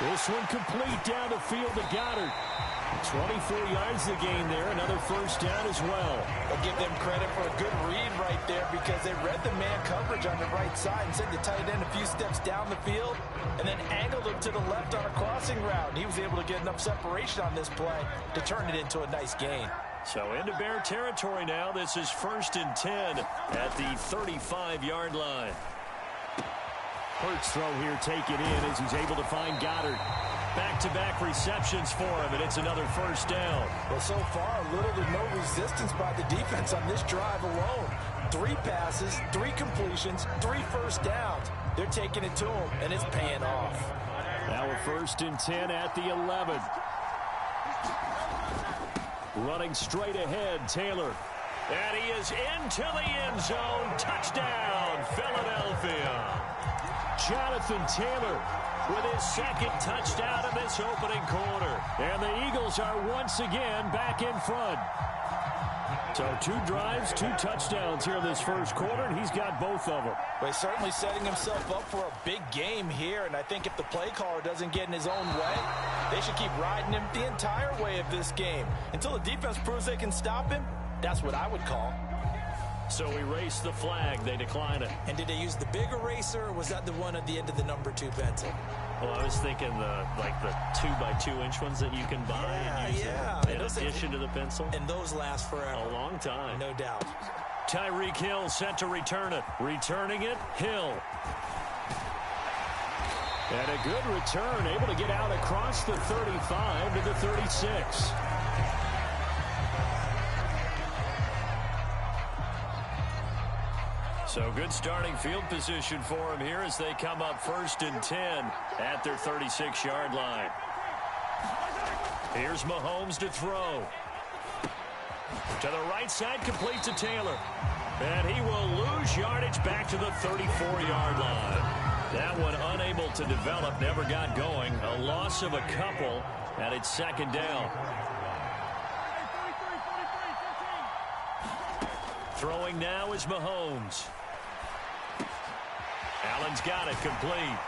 This one complete down the field to Goddard. 24 yards the gain there. Another first down as well. I'll give them credit for a good read right there because they read the man coverage on the right side and sent the tight end a few steps down the field and then angled him to the left on a crossing route. He was able to get enough separation on this play to turn it into a nice gain. So into Bear territory now. This is 1st and 10 at the 35-yard line. Hurts throw here taken in as he's able to find Goddard. Back-to-back receptions for him, and it's another first down. Well, so far, little to no resistance by the defense on this drive alone. 3 passes, 3 completions, 3 first downs. They're taking it to him, and it's paying off. Now we're 1st and 10 at the 11. Running straight ahead, Taylor. And he is into the end zone. Touchdown, Philadelphia. Jonathan Taylor with his 2nd touchdown of this opening quarter. And the Eagles are once again back in front. So 2 drives, 2 touchdowns here in this first quarter, and he's got both of them. But he's certainly setting himself up for a big game here, and I think if the play caller doesn't get in his own way, they should keep riding him the entire way of this game. Until the defense proves they can stop him, that's what I would call. So we race the flag. They decline it. And did they use the big eraser, or was that the one at the end of the number 2 pencil? Well, I was thinking the 2-by-2-inch ones that you can buy and use in addition to the pencil. And those last forever. A long time. No doubt. Tyreek Hill set to return it. Returning it, Hill. And a good return, able to get out across the 35 to the 36. So good starting field position for him here as they come up 1st and 10 at their 36-yard line. Here's Mahomes to throw. To the right side, complete to Taylor. And he will lose yardage back to the 34-yard line. That one unable to develop, never got going. A loss of a couple, and it's 2nd down. Throwing now is Mahomes. Allen's got it, complete.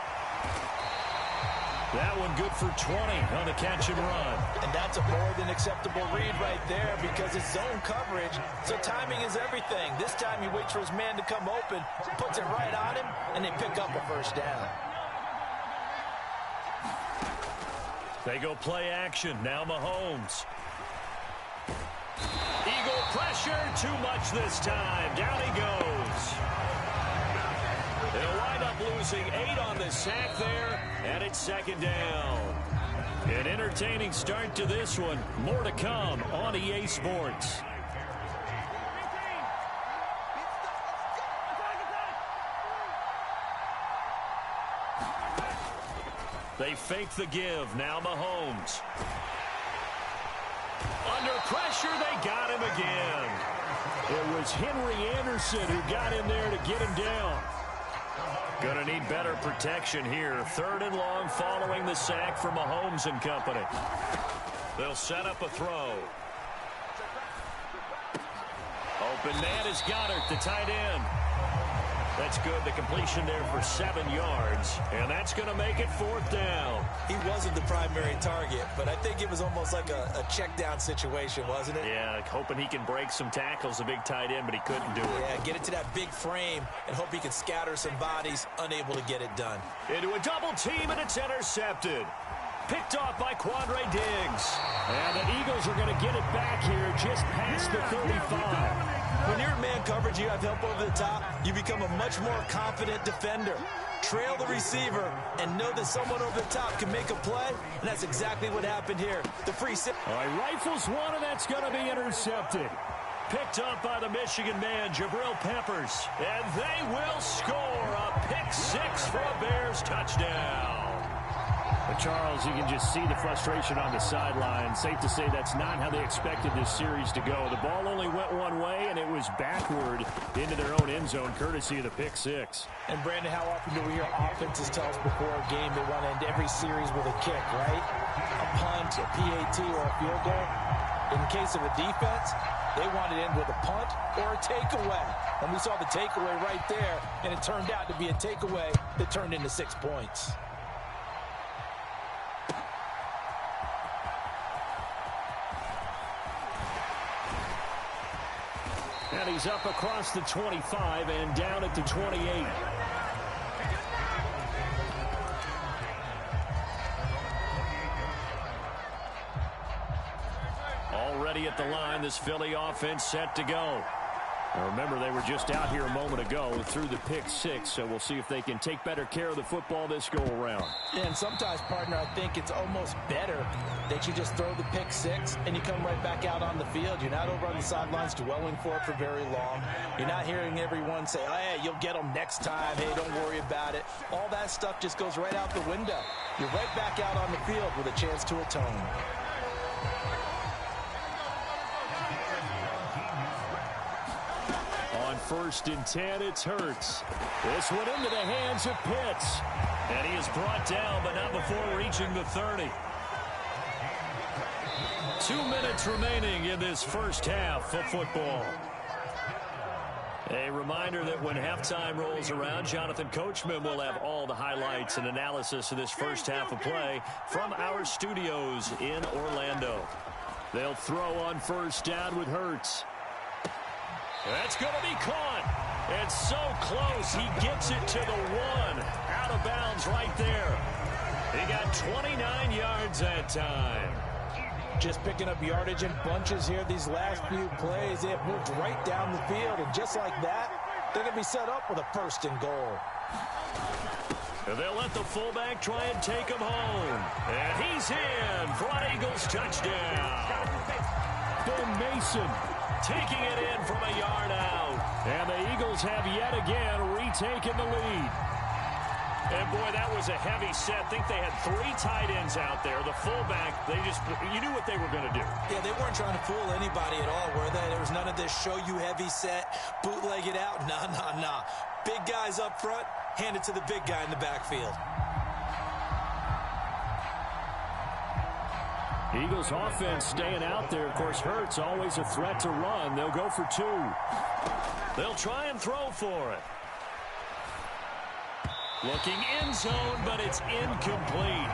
That one good for 20 on the catch and run. And that's a more than acceptable read right there because it's zone coverage, so timing is everything. This time he waits for his man to come open, puts it right on him, and they pick up a first down. They go play action. Now Mahomes. Eagle pressure. Too much this time. Down he goes. They'll wind up losing 8 on the sack there, and it's second down. An entertaining start to this one. More to come on EA Sports. They fake the give. Now Mahomes. Under pressure, they got him again. It was Henry Anderson who got in there to get him down. Going to need better protection here. 3rd and long following the sack from Mahomes and company. They'll set up a throw. Open man is Goddard, the tight end. That's good. The completion there for 7 yards. And that's going to make it 4th down. He wasn't the primary target, but I think it was almost like a check down situation, wasn't it? Yeah, hoping he can break some tackles, a big tight end, but he couldn't do it. Yeah, get it to that big frame and hope he can scatter some bodies, unable to get it done. Into a double team, and it's intercepted. Picked off by Quandre Diggs. And the Eagles are going to get it back here just past the 35. When you're in man coverage, you have help over the top, you become a much more confident defender. Trail the receiver and know that someone over the top can make a play, and that's exactly what happened here. The free set. All right, rifles one, and that's going to be intercepted. Picked up by the Michigan man, Jabril Peppers. And they will score a pick 6 for a Bears touchdown. But Charles, you can just see the frustration on the sideline. Safe to say that's not how they expected this series to go. The ball only went one way, and it was backward into their own end zone, courtesy of the pick 6. And, Brandon, how often do we hear offenses tell us before a game they want to end every series with a kick, right? A punt, a PAT, or a field goal. In case of a defense, they want to end with a punt or a takeaway. And we saw the takeaway right there, and it turned out to be a takeaway that turned into 6 points. And he's up across the 25 and down at the 28. Already at the line, this Philly offense set to go. Now remember, they were just out here a moment ago through the pick 6, so we'll see if they can take better care of the football this go-around. And sometimes, partner, I think it's almost better that you just throw the pick 6 and you come right back out on the field. You're not over on the sidelines dwelling for it for very long. You're not hearing everyone say, oh, hey, you'll get them next time. Hey, don't worry about it. All that stuff just goes right out the window. You're right back out on the field with a chance to atone. On 1st and 10, it's Hurts. This one into the hands of Pitts. And he is brought down, but not before reaching the 30. 2 minutes remaining in this first half of football. A reminder that when halftime rolls around, Jonathan Coachman will have all the highlights and analysis of this first half of play from our studios in Orlando. They'll throw on 1st down with Hurts. That's going to be caught. It's so close. He gets it to the 1. Out of bounds right there. He got 29 yards that time. Just picking up yardage in bunches here these last few plays. They have moved right down the field, and just like that, they're going to be set up with a 1st and goal. And they'll let the fullback try and take him home. And he's in for an Eagles touchdown. Ben Mason taking it in from a yard out. And the Eagles have yet again retaken the lead. And, boy, that was a heavy set. I think they had 3 tight ends out there. The fullback, you knew what they were going to do. Yeah, they weren't trying to fool anybody at all, were they? There was none of this show you heavy set, bootleg it out. Nah. Big guys up front, hand it to the big guy in the backfield. Eagles offense staying out there. Of course, Hurts always a threat to run. They'll go for 2. They'll try and throw for it. Looking end zone, but it's incomplete.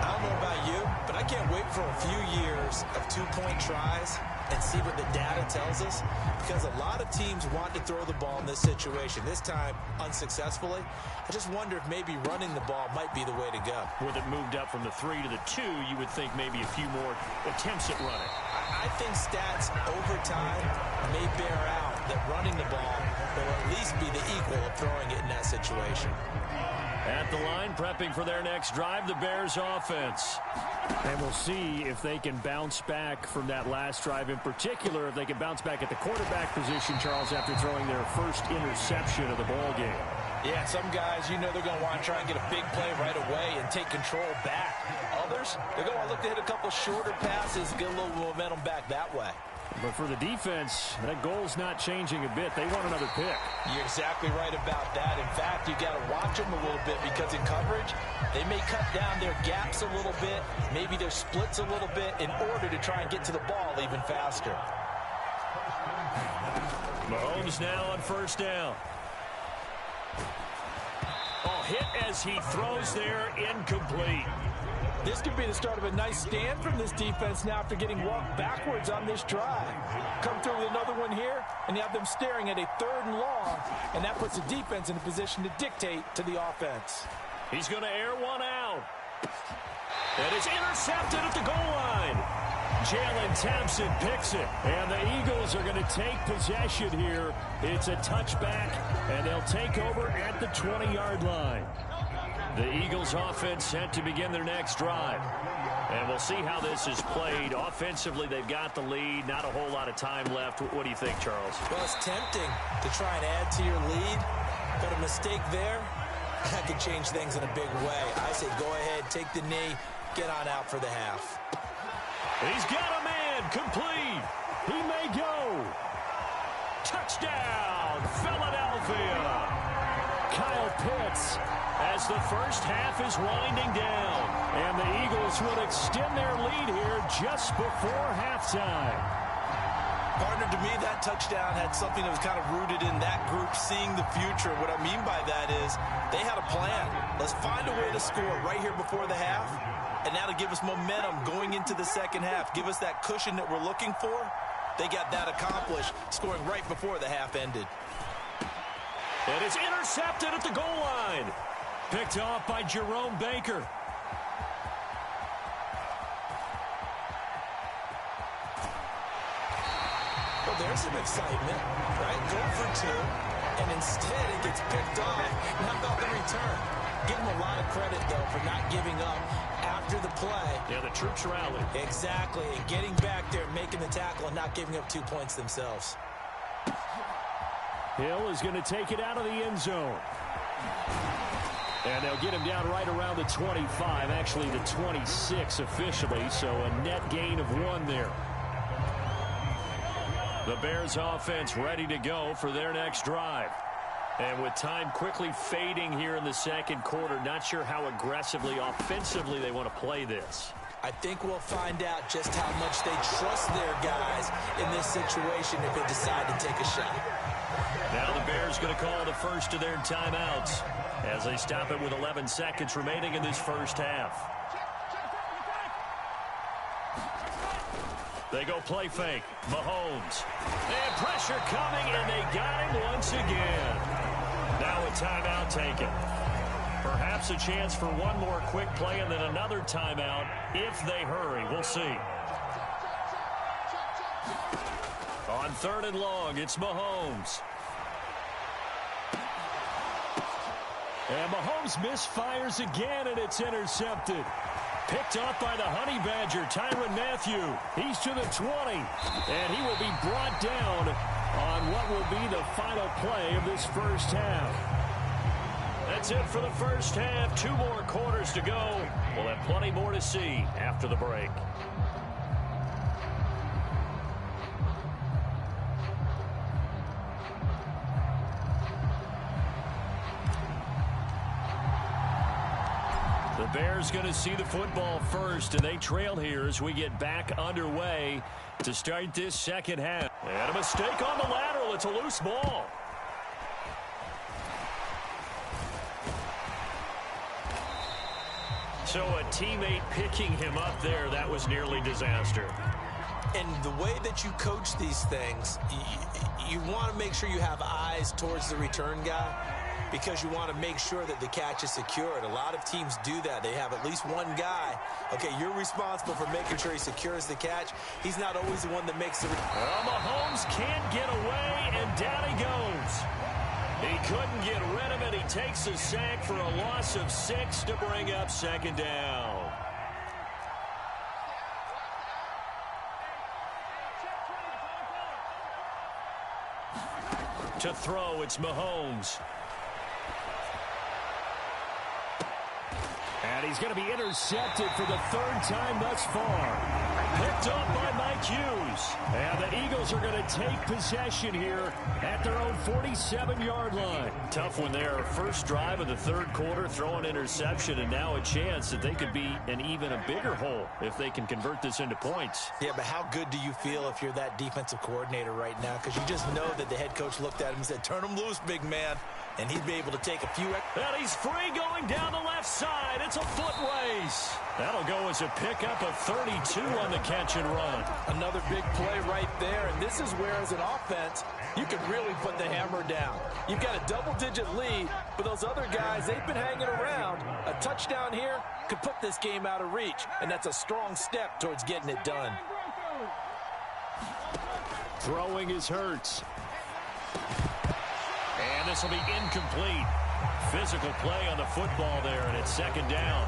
I don't know about you, but I can't wait for a few years of 2-point tries and see what the data tells us? Because a lot of teams want to throw the ball in this situation. This time, unsuccessfully. I just wonder if maybe running the ball might be the way to go. With it moved up from the 3 to the 2, you would think maybe a few more attempts at running. I think stats over time may bear out that running the ball will at least be the equal of throwing it in that situation. At the line, prepping for their next drive, the Bears offense. And we'll see if they can bounce back from that last drive, in particular, if they can bounce back at the quarterback position, Charles, after throwing their first interception of the ball game. Yeah, some guys, you know they're going to want to try and get a big play right away and take control back. Others, they're going to want to look to hit a couple shorter passes, get a little momentum back that way. But for the defense, that goal's not changing a bit. They want another pick. You're exactly right about that. In fact, you got to watch them a little bit because in coverage, they may cut down their gaps a little bit, maybe their splits a little bit in order to try and get to the ball even faster. Mahomes now on first down. Oh, hit as he throws there, incomplete. This could be the start of a nice stand from this defense now after getting walked backwards on this drive. Come through with another one here, and you have them staring at a 3rd and long, and that puts the defense in a position to dictate to the offense. He's going to air one out. And it's intercepted at the goal line. Jalen Thompson picks it, and the Eagles are going to take possession here. It's a touchback, and they'll take over at the 20-yard line. The Eagles offense set to begin their next drive. And we'll see how this is played. Offensively, they've got the lead. Not a whole lot of time left. What do you think, Charles? Well, it's tempting to try and add to your lead, but a mistake there, that could change things in a big way. I say go ahead, take the knee, get on out for the half. He's got a man, complete. He may go. Touchdown, Philadelphia. Kyle Pitts, as the first half is winding down. And the Eagles would extend their lead here just before halftime. Partner, to me, that touchdown had something that was kind of rooted in that group seeing the future. What I mean by that is they had a plan. Let's find a way to score right here before the half, and that'll give us momentum going into the second half. Give us that cushion that we're looking for. They got that accomplished, scoring right before the half ended. And it's intercepted at the goal line. Picked off by Jerome Baker. Well, there's some excitement, right? Going for 2, and instead it gets picked off. How about the return? Give them a lot of credit, though, for not giving up after the play. Yeah, the troops rallied. Exactly, and getting back there, making the tackle, and not giving up 2 points themselves. Hill is going to take it out of the end zone. And they'll get him down right around the 25, actually the 26 officially, so a net gain of 1 there. The Bears offense ready to go for their next drive. And with time quickly fading here in the second quarter, not sure how aggressively, offensively they want to play this. I think we'll find out just how much they trust their guys in this situation if they decide to take a shot. Now the Bears going to call the first of their timeouts as they stop it with 11 seconds remaining in this first half. They go play fake. Mahomes. And pressure coming, and they got him once again. Now a timeout taken. Perhaps a chance for one more quick play and then another timeout if they hurry. We'll see. On 3rd and long, it's Mahomes. And Mahomes misfires again, and it's intercepted. Picked off by the Honey Badger, Tyrann Mathieu. He's to the 20, and he will be brought down on what will be the final play of this first half. That's it for the first half. 2 more quarters to go. We'll have plenty more to see after the break. The Bears going to see the football first, and they trail here as we get back underway to start this second half. And a mistake on the lateral. It's a loose ball. So a teammate picking him up there, that was nearly disaster. And the way that you coach these things, you want to make sure you have eyes towards the return guy because you want to make sure that the catch is secured. A lot of teams do that. They have at least one guy. Okay, you're responsible for making sure he secures the catch. He's not always the one that makes the... Well, Mahomes can't get away, and down he goes. He couldn't get rid of it. He takes a sack for a loss of 6 to bring up second down. To throw, it's Mahomes. And he's going to be intercepted for the 3rd time thus far. Picked up by Mike Hughes. And the Eagles are going to take possession here at their own 47-yard line. Tough one there. First drive of the 3rd quarter, throw an interception, and now a chance that they could be in even a bigger hole if they can convert this into points. Yeah, but how good do you feel if you're that defensive coordinator right now? Because you just know that the head coach looked at him and said, turn him loose, big man. And he'd be able to take a few... And he's free going down the left side. It's a foot race. That'll go as a pickup of 32 on the catch and run. Another big play right there. And this is where, as an offense, you can really put the hammer down. You've got a double-digit lead, but those other guys, they've been hanging around. A touchdown here could put this game out of reach, and that's a strong step towards getting it done. Throwing is Hurts. And this will be incomplete. Physical play on the football there, and it's second down.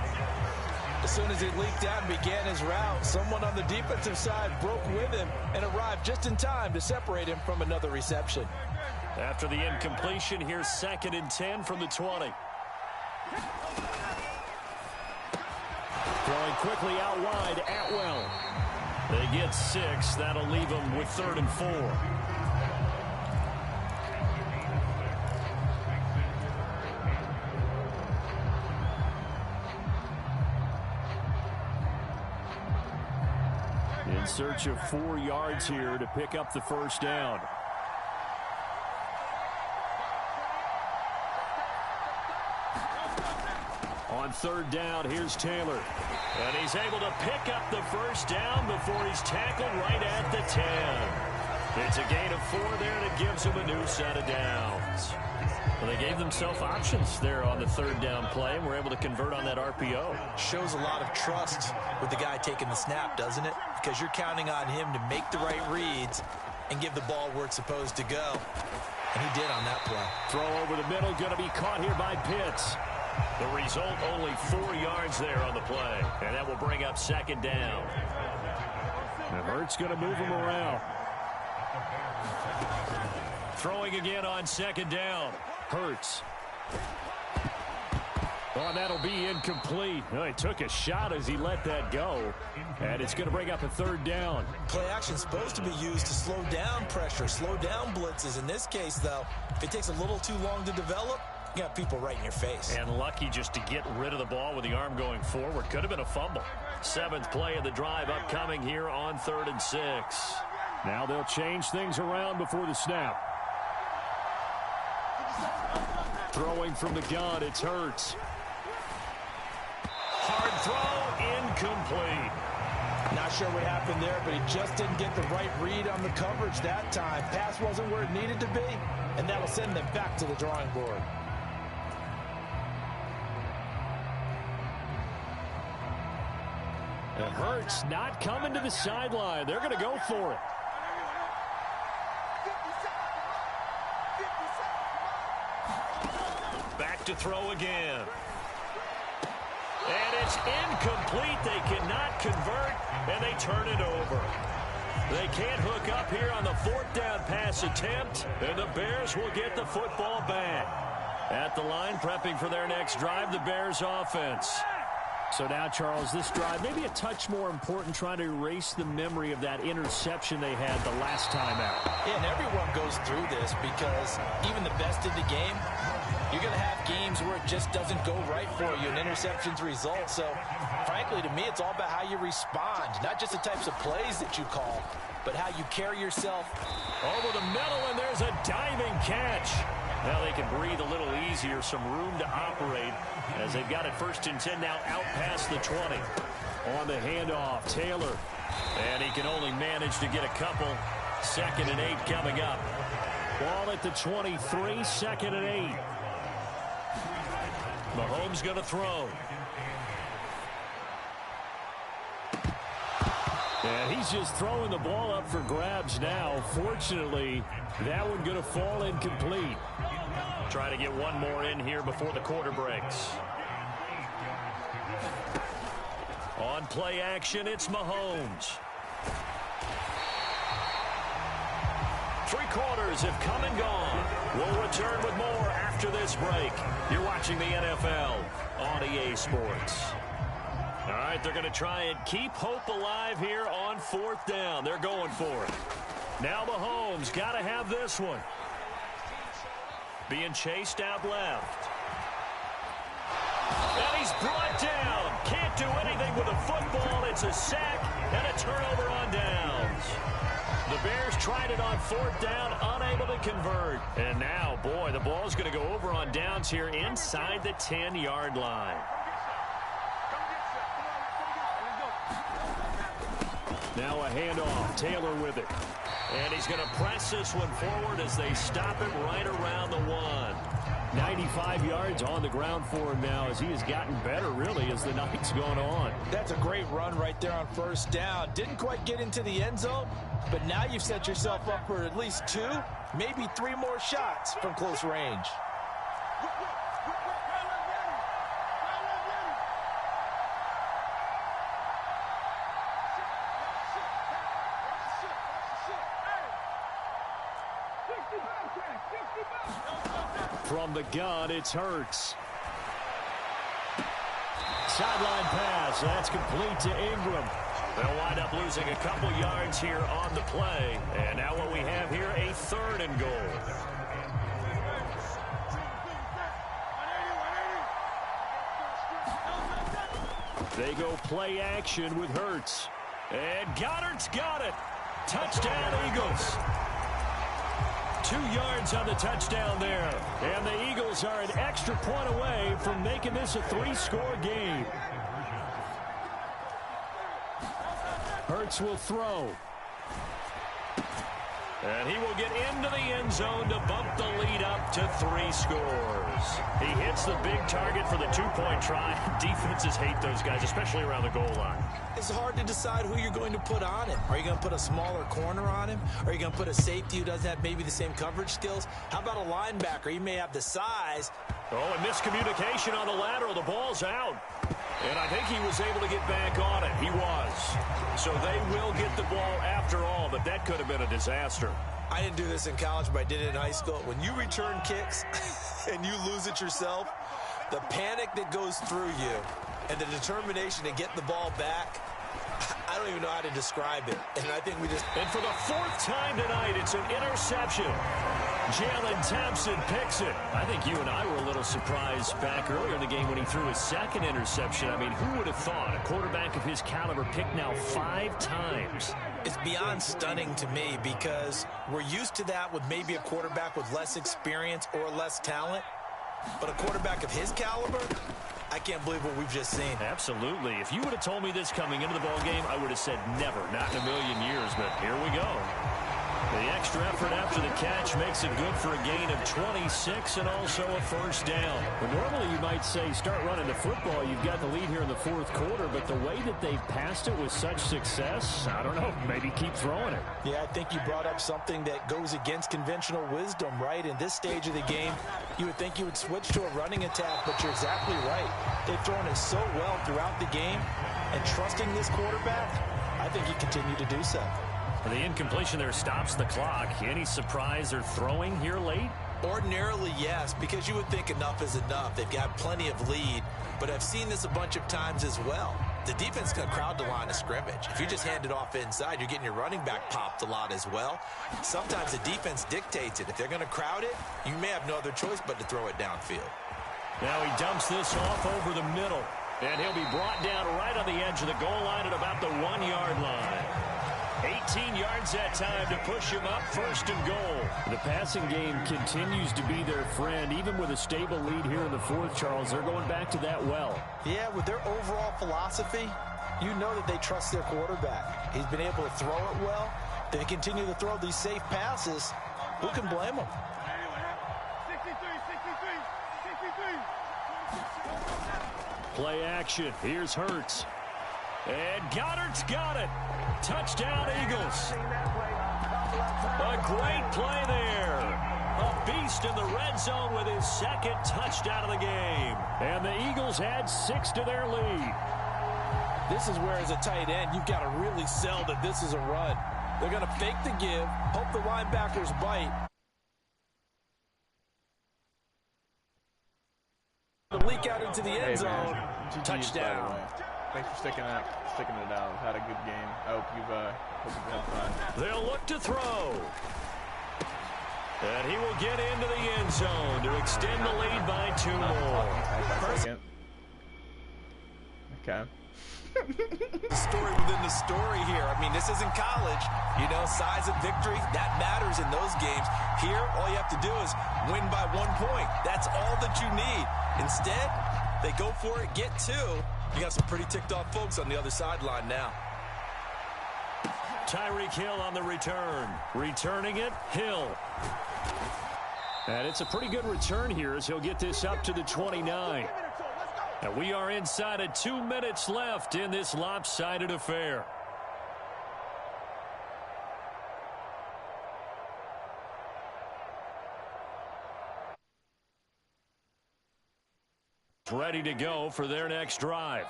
As soon as he leaked out and began his route, someone on the defensive side broke with him and arrived just in time to separate him from another reception. After the incompletion, here's 2nd and 10 from the 20. Throwing quickly out wide, Atwell. They get 6. That'll leave them with 3rd and 4. In search of 4 yards here to pick up the first down. On 3rd down, here's Taylor. And he's able to pick up the first down before he's tackled right at the 10. It's a gain of 4 there that gives him a new set of downs. Well, they gave themselves options there on the 3rd down play and were able to convert on that RPO. Shows a lot of trust with the guy taking the snap, doesn't it? Because you're counting on him to make the right reads and give the ball where it's supposed to go. And he did on that play. Throw over the middle, going to be caught here by Pitts. The result, only 4 yards there on the play. And that will bring up second down. And Hurts going to move him around. Throwing again on second down. Hurts. Oh, that'll be incomplete. Well, he took a shot as he let that go. And it's going to bring up a 3rd down. Play action's supposed to be used to slow down pressure, slow down blitzes. In this case, though, if it takes a little too long to develop, you got people right in your face. And lucky just to get rid of the ball with the arm going forward. Could have been a fumble. 7th play of the drive upcoming here on 3rd and 6. Now they'll change things around before the snap. Throwing from the gun, it's Hurts. Hard throw, incomplete. Not sure what happened there, but he just didn't get the right read on the coverage that time. Pass wasn't where it needed to be, and that'll send them back to the drawing board. And Hurts not coming to the sideline. They're going to go for it. Back to throw again. And it's incomplete. They cannot convert, and they turn it over. They can't hook up here on the 4th down pass attempt, and the Bears will get the football back. At the line, prepping for their next drive, the Bears offense. So now, Charles, this drive maybe a touch more important, trying to erase the memory of that interception they had the last time out. Yeah, and everyone goes through this because even the best in the game, you're going to have games where it just doesn't go right for you, and interceptions result. So, frankly, to me, it's all about how you respond, not just the types of plays that you call, but how you carry yourself. Over the middle, and there's a diving catch. Now they can breathe a little easier, some room to operate as they've got it 1st and 10 now out past the 20. On the handoff, Taylor. And he can only manage to get a couple. 2nd and 8 coming up. Ball at the 23, 2nd and 8. Mahomes going to throw. And he's just throwing the ball up for grabs now. Fortunately, that one going to fall incomplete. Try to get one more in here before the quarter breaks. On play action, it's Mahomes. 3 quarters have come and gone. We'll return with more after this break. You're watching the NFL on EA Sports. All right, they're going to try and keep hope alive here on 4th down. They're going for it. Now Mahomes got to have this one. Being chased out left. And he's brought down. Can't do anything with a football. It's a sack and a turnover on downs. The Bears tried it on 4th down, unable to convert. And now, boy, the ball's going to go over on downs here inside the 10-yard line. Now a handoff. Taylor with it. And he's going to press this one forward as they stop him right around the 1. 95 yards on the ground for him now as he has gotten better, really, as the night's gone on. That's a great run right there on 1st down. Didn't quite get into the end zone, but now you've set yourself up for at least 2, maybe 3 more shots from close range. From the gun, it's Hurts. Sideline pass. That's complete to Ingram. They'll wind up losing a couple yards here on the play. And now what we have here, a 3rd and goal. They go play action with Hurts. And Goddard's got it. Touchdown, Eagles. 2 yards on the touchdown there. And the Eagles are an extra point away from making this a 3-score game. Hurts will throw. And he will get into the end zone to bump the lead up to 3 scores. He hits the big target for the 2-point try. Defenses hate those guys, especially around the goal line. It's hard to decide who you're going to put on him. Are you going to put a smaller corner on him? Are you going to put a safety who doesn't have maybe the same coverage skills? How about a linebacker? He may have the size. Oh, and miscommunication on the lateral. The ball's out. And I think he was able to get back on it. He was. So they will get the ball after all, but that could have been a disaster. I didn't do this in college, but I did it in high school. When you return kicks and you lose it yourself, the panic that goes through you and the determination to get the ball back, I don't even know how to describe it. And I think we just... And for the 4th time tonight, it's an interception. Jalen Thompson picks it. I think you and I were a little surprised back earlier in the game when he threw his 2nd interception. I mean, who would have thought a quarterback of his caliber picked now 5 times? It's beyond stunning to me because we're used to that with maybe a quarterback with less experience or less talent. But a quarterback of his caliber, I can't believe what we've just seen. Absolutely. If you would have told me this coming into the ball game, I would have said never, not in a million years. But here we go. The extra effort after the catch makes it good for a gain of 26 and also a 1st down. Well, normally you might say start running the football. You've got the lead here in the 4th quarter, but the way that they passed it with such success, I don't know, maybe keep throwing it. Yeah, I think you brought up something that goes against conventional wisdom, right? In this stage of the game, you would think you would switch to a running attack, but you're exactly right. They've thrown it so well throughout the game, and trusting this quarterback, I think you continue to do so. The incompletion there stops the clock. Any surprise they're throwing here late? Ordinarily, yes, because you would think enough is enough. They've got plenty of lead, but I've seen this a bunch of times as well. The defense is going to crowd the line of scrimmage. If you just hand it off inside, you're getting your running back popped a lot as well. Sometimes the defense dictates it. If they're going to crowd it, you may have no other choice but to throw it downfield. Now he dumps this off over the middle, and he'll be brought down right on the edge of the goal line at about the 1-yard line. 18 yards that time to push him up 1st and goal. The passing game continues to be their friend. Even with a stable lead here in the 4th, Charles, they're going back to that well. Yeah, with their overall philosophy, You know that they trust their quarterback. He's been able to throw it well. They continue to throw these safe passes. Who can blame them? Play action. Here's Hurts. And Goddard's got it. Touchdown, Eagles. A great play there. A beast in the red zone with his second touchdown of the game. And the Eagles add 6 to their lead. This is where, as a tight end, you've got to really sell that this is a run. They're going to fake the give, hope the linebackers bite. The leak out into the end zone. Touchdown. Thanks for sticking it out. Had a good game. I hope you've had fun. They'll look to throw. And he will get into the end zone to extend the lead by 2 more. Okay. The story within the story here. I mean, this isn't college. You know, size of victory, that matters in those games. Here, all you have to do is win by 1 point. That's all that you need. Instead, they go for it, get 2. You got some pretty ticked off folks on the other sideline now. Tyreek Hill on the return. Returning it, Hill. And it's a pretty good return here as he'll get this up to the 29. And we are inside of 2 minutes left in this lopsided affair. Ready to go for their next drive.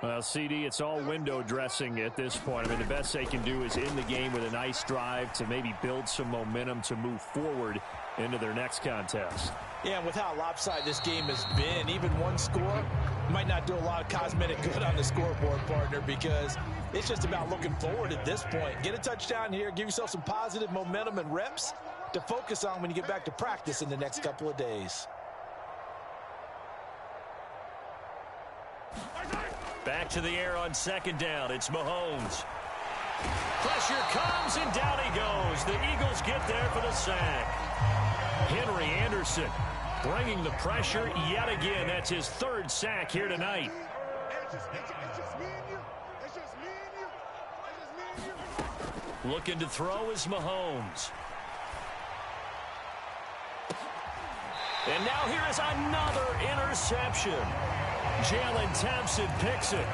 Well, CD, it's all window dressing at this point. I mean, the best they can do is end the game with a nice drive to maybe build some momentum to move forward into their next contest. Yeah, and with how lopsided this game has been, even one score might not do a lot of cosmetic good on the scoreboard, partner, because it's just about looking forward at this point. Get a touchdown here, give yourself some positive momentum and reps to focus on when you get back to practice in the next couple of days. Back to the air on second down. It's Mahomes. Pressure comes, and down he goes. The Eagles get there for the sack. Henry Anderson bringing the pressure yet again. That's his 3rd sack here tonight. Looking to throw is Mahomes. And now here is another interception. Jalen Thompson picks it.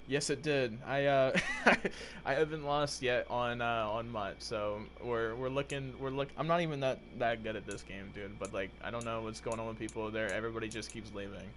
Yes, it did. I I haven't lost yet on Mutt, so we're looking. I'm not even that good at this game, dude. But like, I don't know what's going on with people there. Everybody just keeps leaving.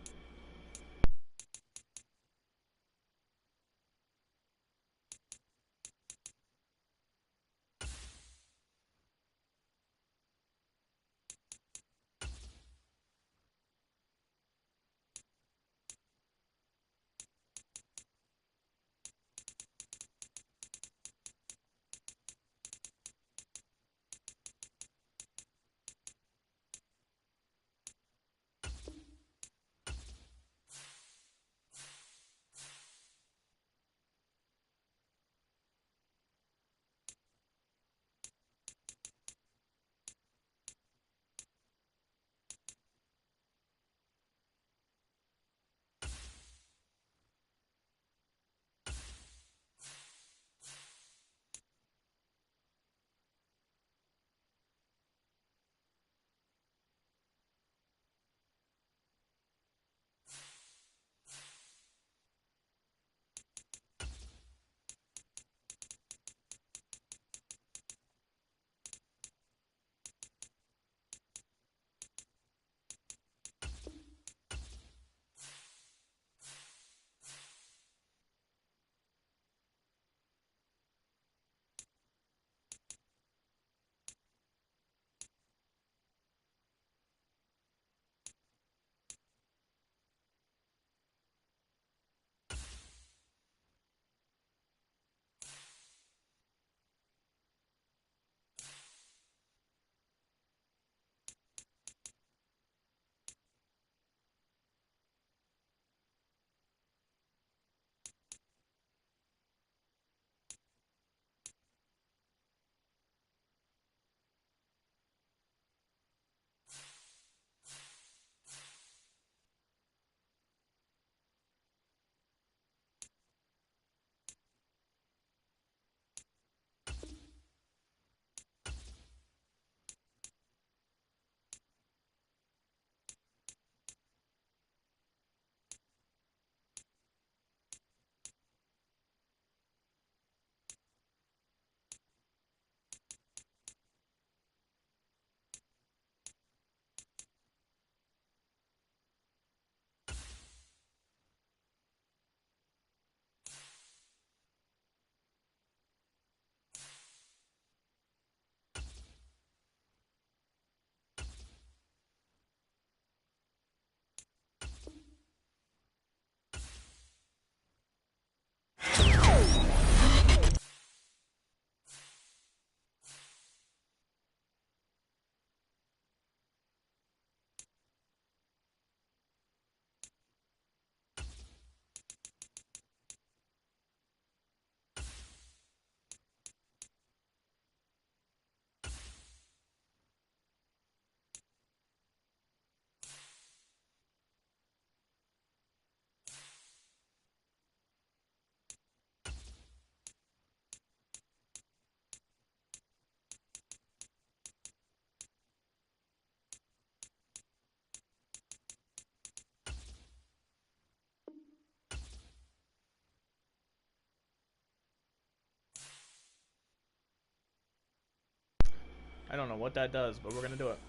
I don't know what that does, but we're going to do it.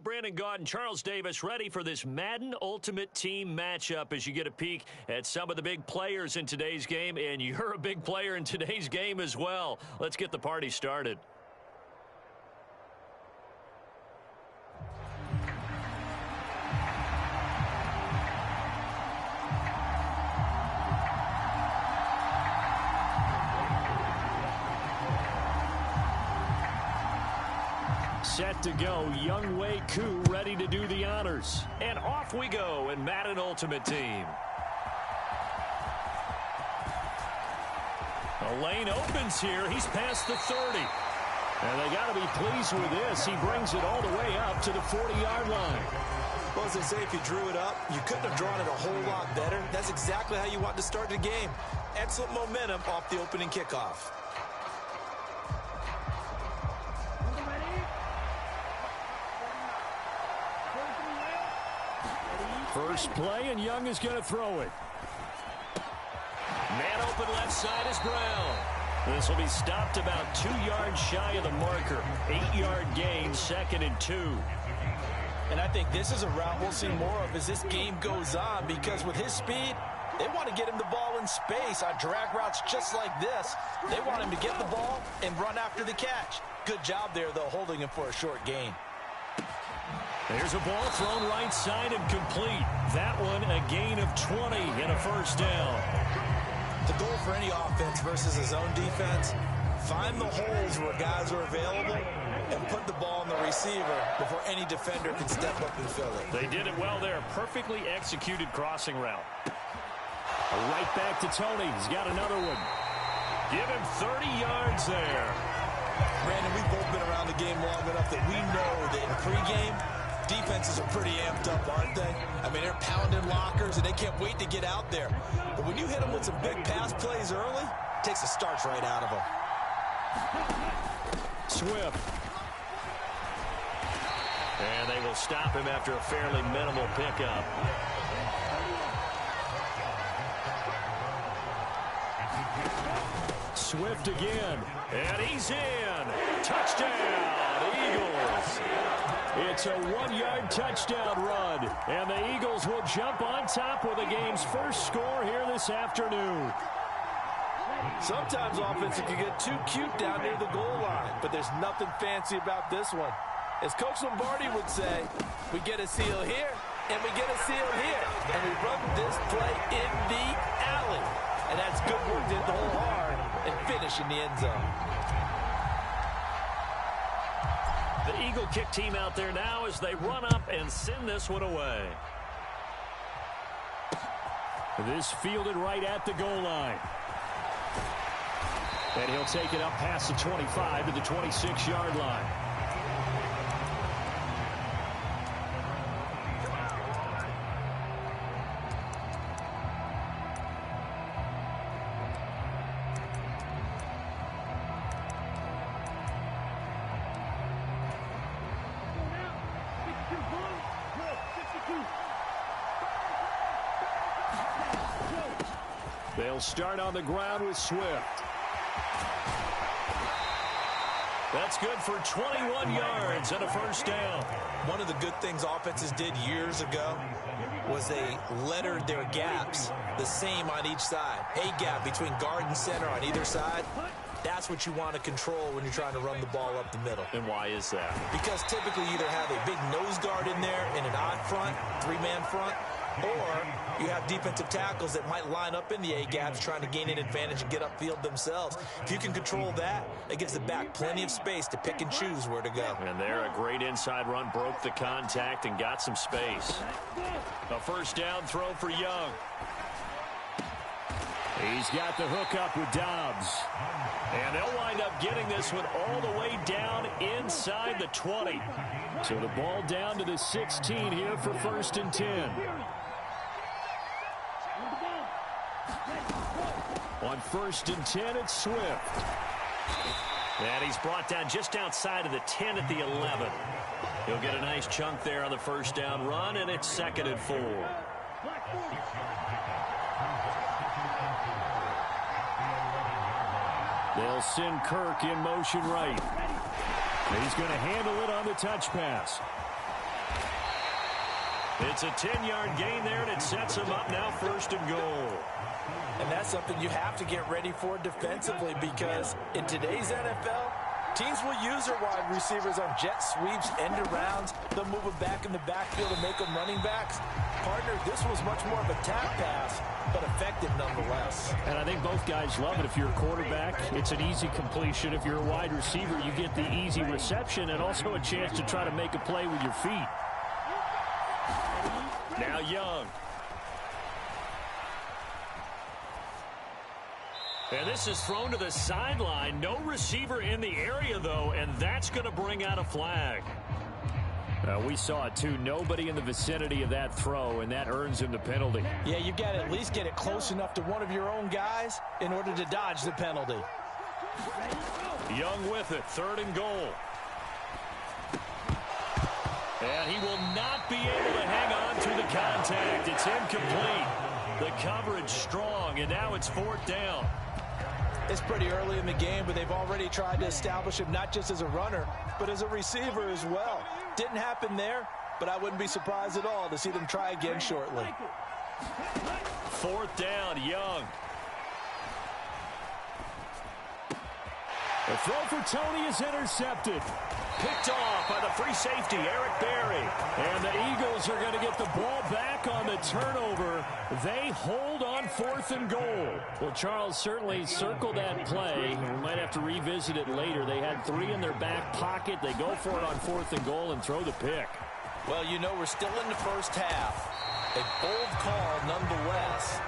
Brandon Gaud and Charles Davis ready for this Madden Ultimate Team matchup as you get a peek at some of the big players in today's game, and you're a big player in today's game as well. Let's get the party started. Set to go, Young Wei Koo ready to do the honors. And off we go in Madden Ultimate Team. The lane opens here. He's past the 30. And they got to be pleased with this. He brings it all the way up to the 40-yard line. Well, as they say, if you drew it up, you couldn't have drawn it a whole lot better. That's exactly how you want to start the game. Excellent momentum off the opening kickoff. First play, and Young is going to throw it. Man open left side is Brown. This will be stopped about 2 yards shy of the marker. 8-yard gain, 2nd and 2. And I think this is a route we'll see more of as this game goes on, because with his speed, they want to get him the ball in space on drag routes just like this. They want him to get the ball and run after the catch. Good job there, though, holding him for a short gain. There's a ball thrown right side and complete. That one a gain of 20 and a first down. The goal for any offense versus a zone defense, find the holes where guys are available and put the ball in the receiver before any defender can step up and fill it. They did it well there. Perfectly executed crossing route. Right back to Tony. He's got another one. Give him 30 yards there. Brandon, we've both been around the game long enough that we know that in pregame, defenses are pretty amped up, aren't they? I mean, they're pounding lockers, and they can't wait to get out there. But when you hit them with some big pass plays early, it takes the starch right out of them. Swift. And they will stop him after a fairly minimal pickup. Swift again. And he's in. Touchdown, Eagles. It's a 1-yard touchdown run. And the Eagles will jump on top with the game's first score here this afternoon. Sometimes offense can get too cute down near the goal line, but there's nothing fancy about this one. As Coach Lombardi would say, we get a seal here, and we get a seal here, and we run this play in the alley. And that's good work to hit the hole hard and finish in the end zone. The Eagle kick team out there now as they run up and send this one away. This fielded right at the goal line. And he'll take it up past the 25 to the 26-yard line. They'll start on the ground with Swift. That's good for 21 yards and a first down. One of the good things offenses did years ago was they lettered their gaps the same on each side. A gap between guard and center on either side. That's what you want to control when you're trying to run the ball up the middle. And why is that? Because typically you either have a big nose guard in there in an odd front, 3-man front, or you have defensive tackles that might line up in the A-gaps trying to gain an advantage and get upfield themselves. If you can control that, it gives the back plenty of space to pick and choose where to go. And there, a great inside run, broke the contact and got some space. A first down throw for Young. He's got the hook up with Dobbs. And they'll wind up getting this one all the way down inside the 20. So the ball down to the 16 here for 1st and 10. On 1st and 10, it's Swift. And he's brought down just outside of the 10 at the 11. He'll get a nice chunk there on the first down run, and it's 2nd and 4. They'll send Kirk in motion right. He's going to handle it on the touch pass. It's a 10-yard gain there, and it sets him up now 1st and goal. And that's something you have to get ready for defensively, because in today's NFL, teams will use their wide receivers on jet sweeps, end arounds. They'll move them back in the backfield and make them running backs. Partner, this was much more of a tap pass, but effective nonetheless. And I think both guys love it. If you're a quarterback, it's an easy completion. If you're a wide receiver, you get the easy reception and also a chance to try to make a play with your feet. Now Young. And this is thrown to the sideline. No receiver in the area, though, and that's going to bring out a flag. We saw it, too. Nobody in the vicinity of that throw, and that earns him the penalty. Yeah, you've got to at least get it close enough to one of your own guys in order to dodge the penalty. Young with it, 3rd and goal. And he will not be able to hang on through the contact. It's incomplete. The coverage strong, and now it's 4th down. It's pretty early in the game, but they've already tried to establish him not just as a runner, but as a receiver as well. Didn't happen there, but I wouldn't be surprised at all to see them try again shortly. 4th down, Young. The throw for Tony is intercepted. Picked off by the free safety, Eric Berry. And the Eagles are going to get the ball back on the turnover. They hold on 4th and goal. Well, Charles certainly circled that play. We might have to revisit it later. They had 3 in their back pocket. They go for it on 4th and goal and throw the pick. Well, you know, we're still in the first half. A bold call nonetheless.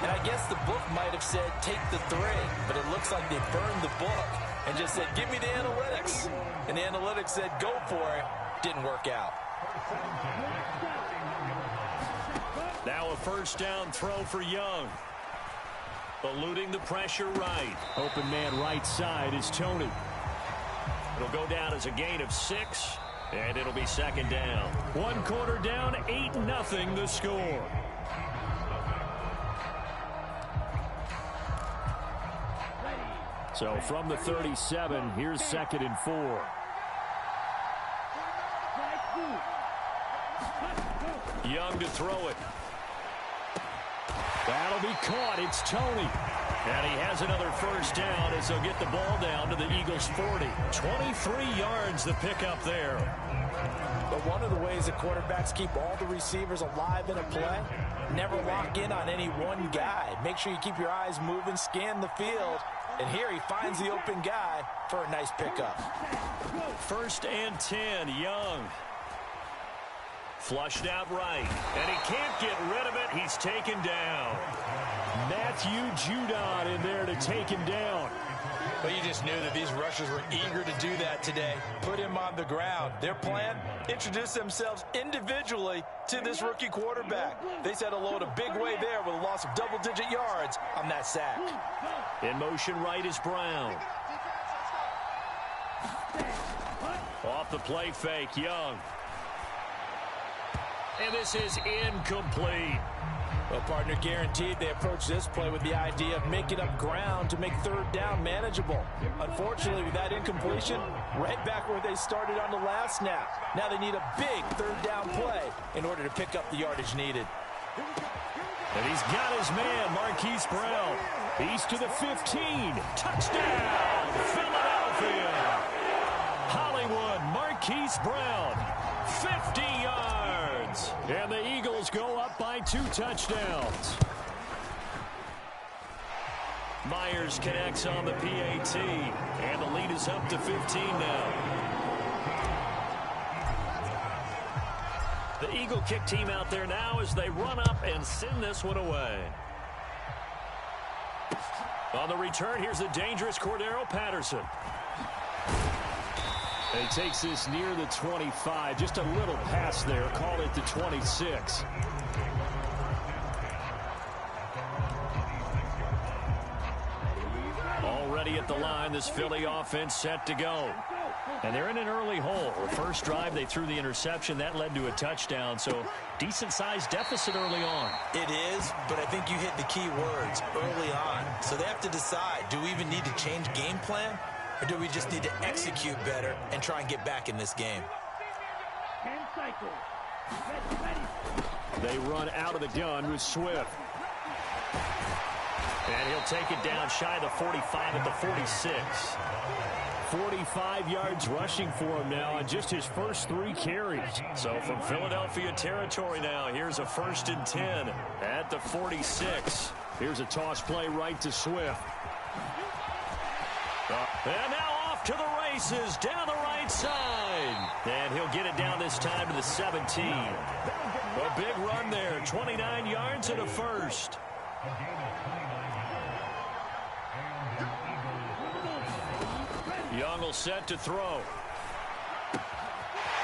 And I guess the book might have said take the 3, but it looks like they burned the book and just said, give me the analytics. And the analytics said, go for it. Didn't work out. Now a 1st down throw for Young. Eluding the pressure right. Open man right side is Tony. It'll go down as a gain of 6, and it'll be 2nd down. 1 quarter down, 8-0 the score. So from the 37, here's 2nd and 4. Young to throw it. That'll be caught. It's Tony. And he has another 1st down as they'll get the ball down to the Eagles' 40. 23 yards the pickup there. But one of the ways that quarterbacks keep all the receivers alive in a play, never lock in on any one guy. Make sure you keep your eyes moving, scan the field. And here he finds the open guy for a nice pickup. 1st and 10, Young. Flushed out right. And he can't get rid of it. He's taken down. Matthew Judon in there to take him down. But you just knew that these rushers were eager to do that today. Put him on the ground. Their plan, introduce themselves individually to this rookie quarterback. They set a load a big way there with a loss of double-digit yards on that sack. In motion right is Brown. Off the play fake, Young. And this is incomplete. Well, partner, guaranteed they approach this play with the idea of making up ground to make 3rd down manageable. Unfortunately, with that incompletion, right back where they started on the last snap. Now they need a big 3rd down play in order to pick up the yardage needed. And he's got his man, Marquise Brown. He's to the 15. Touchdown, Philadelphia. Hollywood, Marquise Brown, 50 yards. And the Eagles go up by 2 touchdowns. Myers connects on the PAT, and the lead is up to 15 now. The Eagle kick team out there now as they run up and send this one away. On the return, here's the dangerous Cordero Patterson. And he takes this near the 25. Just a little pass there. Call it the 26. Already at the line, this Philly offense set to go. And they're in an early hole. The first drive, they threw the interception. That led to a touchdown. So decent-sized deficit early on. It is, but I think you hit the key words early on. So they have to decide, do we even need to change game plan? Or do we just need to execute better and try and get back in this game? They run out of the gun with Swift. And he'll take it down shy of the 45 at the 46. 45 yards rushing for him now on just his first 3 carries. So from Philadelphia territory now, here's a 1st and 10 at the 46. Here's a toss play right to Swift. And now off to the races down the right side. And he'll get it down this time to the 17. A big run there, 29 yards and a 1st. Young will set to throw.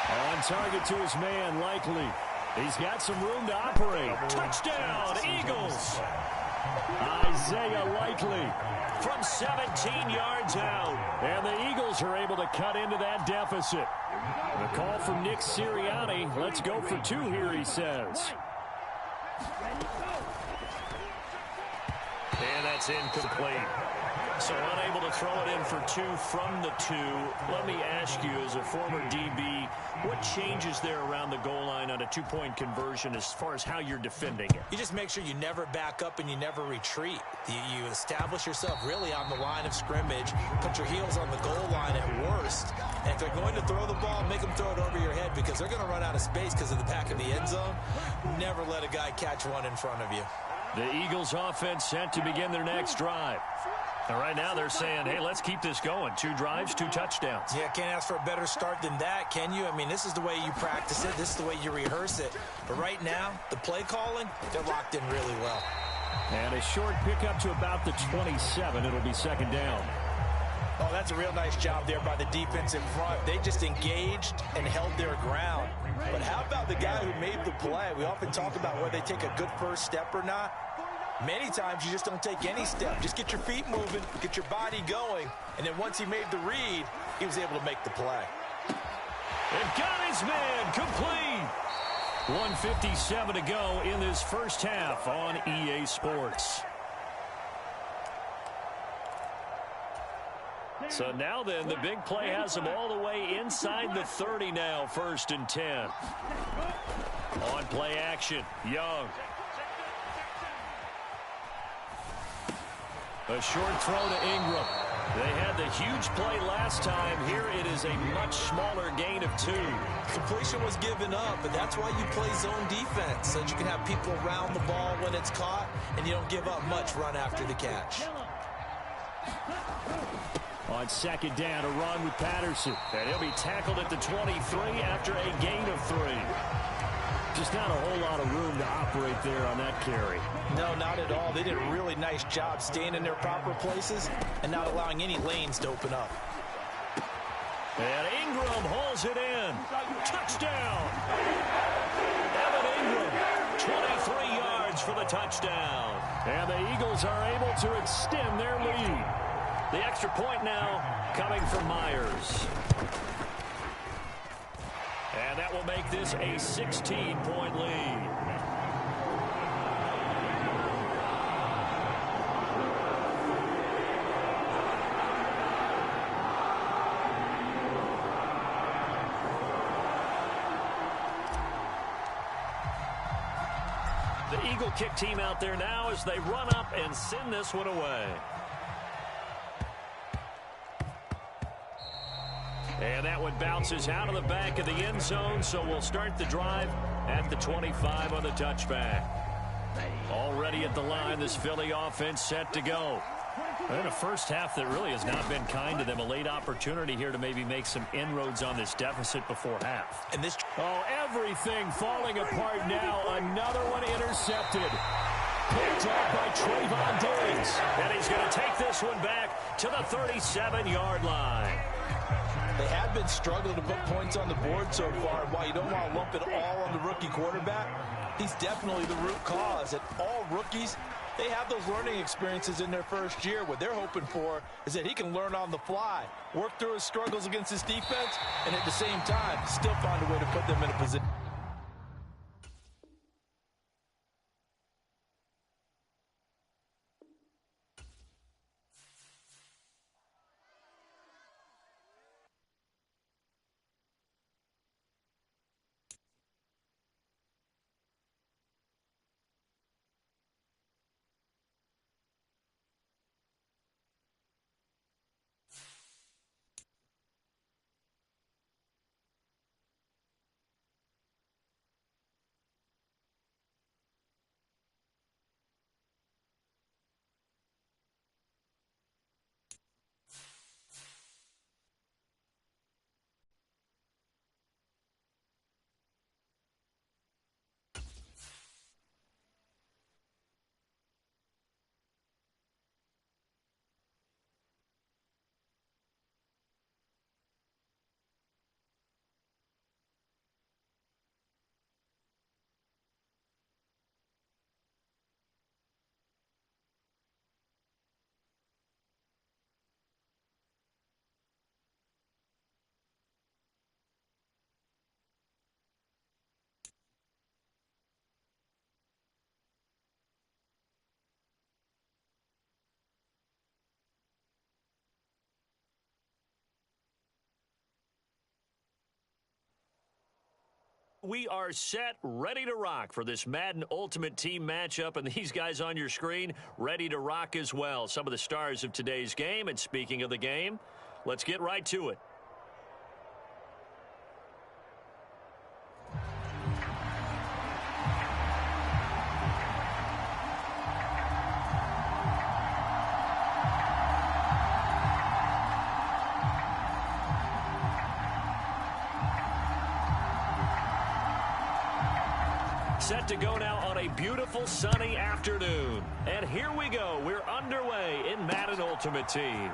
On target to his man, Likely. He's got some room to operate. Touchdown, Eagles. Isaiah Likely. From 17 yards out. And the Eagles are able to cut into that deficit. The call from Nick Sirianni. Let's go for 2 here, he says. And that's incomplete. So unable to throw it in for 2 from the 2. Let me ask you, as a former DB, what changes there around the goal line on a 2-point conversion as far as how you're defending it? You just make sure you never back up and you never retreat. You establish yourself really on the line of scrimmage, put your heels on the goal line at worst, and if they're going to throw the ball, make them throw it over your head because they're going to run out of space because of the back of the end zone. Never let a guy catch one in front of you. The Eagles offense set to begin their next drive. And right now they're saying, hey, let's keep this going. 2 drives, 2 touchdowns. Yeah, can't ask for a better start than that, can you? I mean, this is the way you practice it. This is the way you rehearse it. But right now, the play calling, they're locked in really well. And a short pickup to about the 27. It'll be 2nd down. Oh, that's a real nice job there by the defense in front. They just engaged and held their ground. But how about the guy who made the play? We often talk about whether they take a good first step or not. Many times you just don't take any step. Just get your feet moving, get your body going, and then once he made the read, he was able to make the play. And got his man complete. 1:57 to go in this first half on EA Sports. So now then, the big play has him all the way inside the 30 now, 1st and 10. On play action, Young. A short throw to Ingram. They had the huge play last time. Here it is a much smaller gain of 2. Completion was given up, but that's why you play zone defense, so that you can have people around the ball when it's caught, and you don't give up much run after the catch. On 2nd down, a run with Patterson. And he'll be tackled at the 23 after a gain of 3. Just not a whole lot of room to operate there on that carry. No, not at all. They did a really nice job staying in their proper places and not allowing any lanes to open up. And Ingram hauls it in. Touchdown. Evan Ingram, 23 yards for the touchdown. And the Eagles are able to extend their lead. The extra point now coming from Myers. And that will make this a 16-point lead. The Eagle kick team out there now as they run up and send this one away. And that one bounces out of the back of the end zone, so we'll start the drive at the 25 on the touchback. Already at the line, this Philly offense set to go. In a first half that really has not been kind to them. A late opportunity here to maybe make some inroads on this deficit before half. And this, everything falling apart now. Another one intercepted. Picked up by Trayvon Diggs. And he's going to take this one back to the 37-yard line. they have been struggling to put points on the board so far. And while you don't want to lump it all on the rookie quarterback, he's definitely the root cause. And all rookies, they have those learning experiences in their first year. What they're hoping for is that he can learn on the fly, work through his struggles against his defense, and at the same time, still find a way to put them in a position. we are set, ready to rock for this Madden Ultimate Team matchup. And these guys on your screen, ready to rock as well. Some of the stars of today's game. And speaking of the game, let's get right to it. Set to go now on a beautiful sunny afternoon. And here we go. We're underway in Madden Ultimate Team.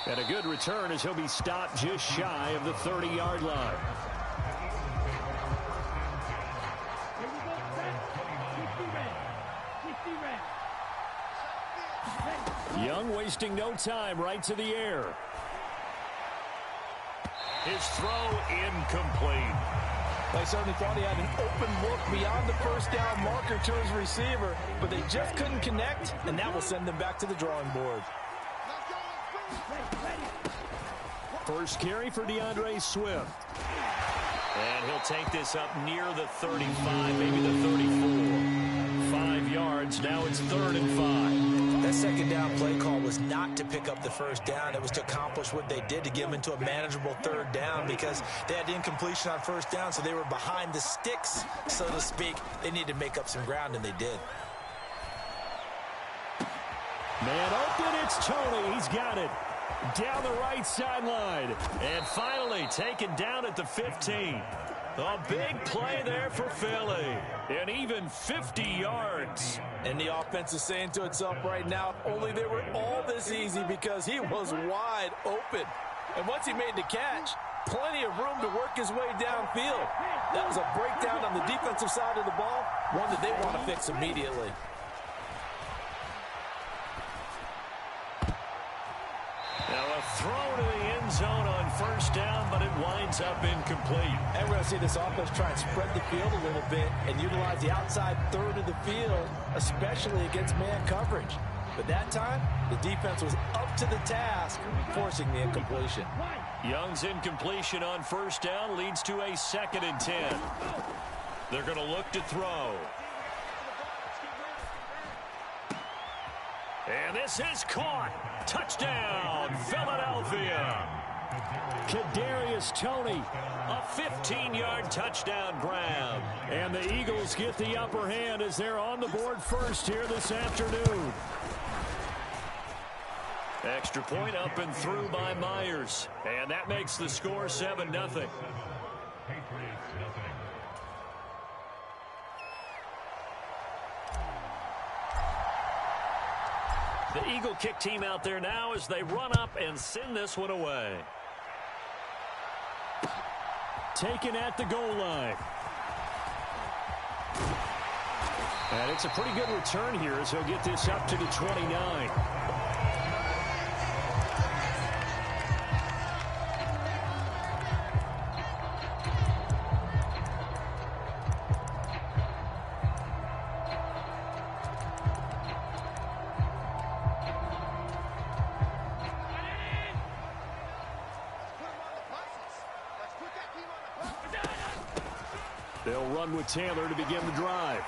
And a good return as he'll be stopped just shy of the 30-yard line. Young wasting no time, right to the air. His throw incomplete. They certainly thought he had an open look beyond the first down marker to his receiver, but they just couldn't connect, and that will send them back to the drawing board. First carry for DeAndre Swift. And he'll take this up near the 35, maybe the 34. 5 yards. Now it's 3rd and 5. That second down play call was not to pick up the first down. It was to accomplish what they did, to get them into a manageable 3rd down, because they had incompletion on first down, so they were behind the sticks, so to speak. They needed to make up some ground, and they did. Man open, it's Tony. He's got it. Down the right sideline. And finally taken down at the 15. A big play there for Philly. And even 50 yards. And the offense is saying to itself right now, only they were all this easy because he was wide open. And once he made the catch, plenty of room to work his way downfield. That was a breakdown on the defensive side of the ball, one that they want to fix immediately. Now a throw to the end zone on first down, but it winds up incomplete. And we're going to see this offense try and spread the field a little bit and utilize the outside third of the field, especially against man coverage. But that time, the defense was up to the task, forcing the incompletion. Young's incompletion on first down leads to a 2nd and 10. They're going to look to throw. And this is caught. Touchdown, Philadelphia. Kadarius Toney. A 15-yard touchdown grab. And the Eagles get the upper hand as they're on the board first here this afternoon. Extra point up and through by Myers. And that makes the score 7-0. The Eagle kick team out there now as they run up and send this one away. Taken at the goal line. And it's a pretty good return here as he'll get this up to the 29. They'll run with Taylor to begin the drive.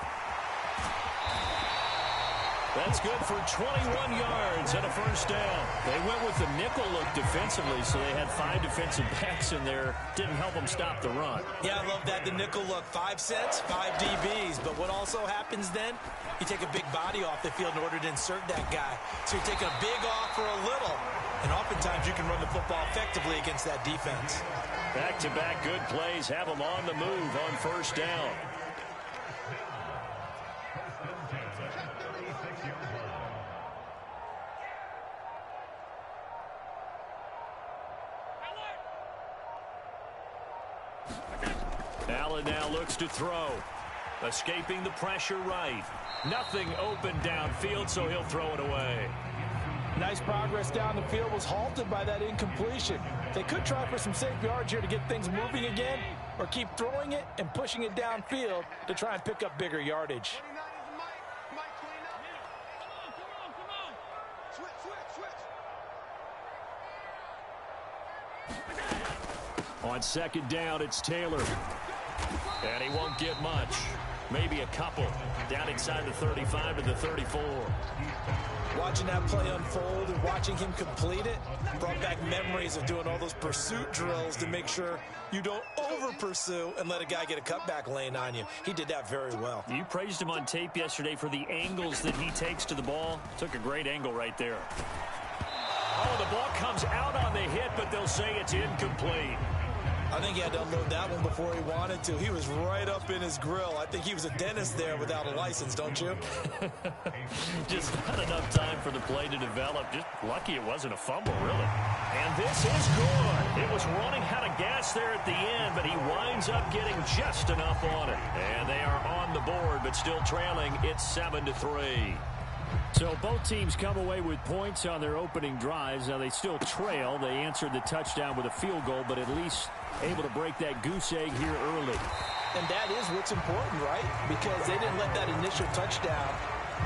That's good for 21 yards and a first down. They went with the nickel look defensively, so they had 5 defensive backs in there. Didn't help them stop the run. Yeah, I love that, the nickel look. 5 sets, 5 DBs. But what also happens then, you take a big body off the field in order to insert that guy. So you're taking a big off for a little. And oftentimes you can run the football effectively against that defense. Back-to-back good plays have them on the move on first down. Allen now looks to throw. Escaping the pressure right. Nothing open downfield, so he'll throw it away. Nice progress down the field was halted by that incompletion. They could try for some safe yards here to get things moving again, or keep throwing it and pushing it downfield to try and pick up bigger yardage. On second down, it's Taylor. And he won't get much. Maybe a couple. Down inside the 35 to the 34. Watching that play unfold and watching him complete it brought back memories of doing all those pursuit drills to make sure you don't over-pursue and let a guy get a cutback lane on you. He did that very well. You praised him on tape yesterday for the angles that he takes to the ball. Took a great angle right there. Oh, the ball comes out on the hit, but they'll say it's incomplete. I think he had to unload that one before he wanted to. He was right up in his grill. I think he was a dentist there without a license, don't you? Just not enough time for the play to develop. Just lucky it wasn't a fumble, really. And this is good. It was running out of gas there at the end, but he winds up getting just enough on it. And they are on the board, but still trailing. It's 7-3. So both teams come away with points on their opening drives. Now they still trail. They answered the touchdown with a field goal, but at least able to break that goose egg here early. And that is what's important, right? Because they didn't let that initial touchdown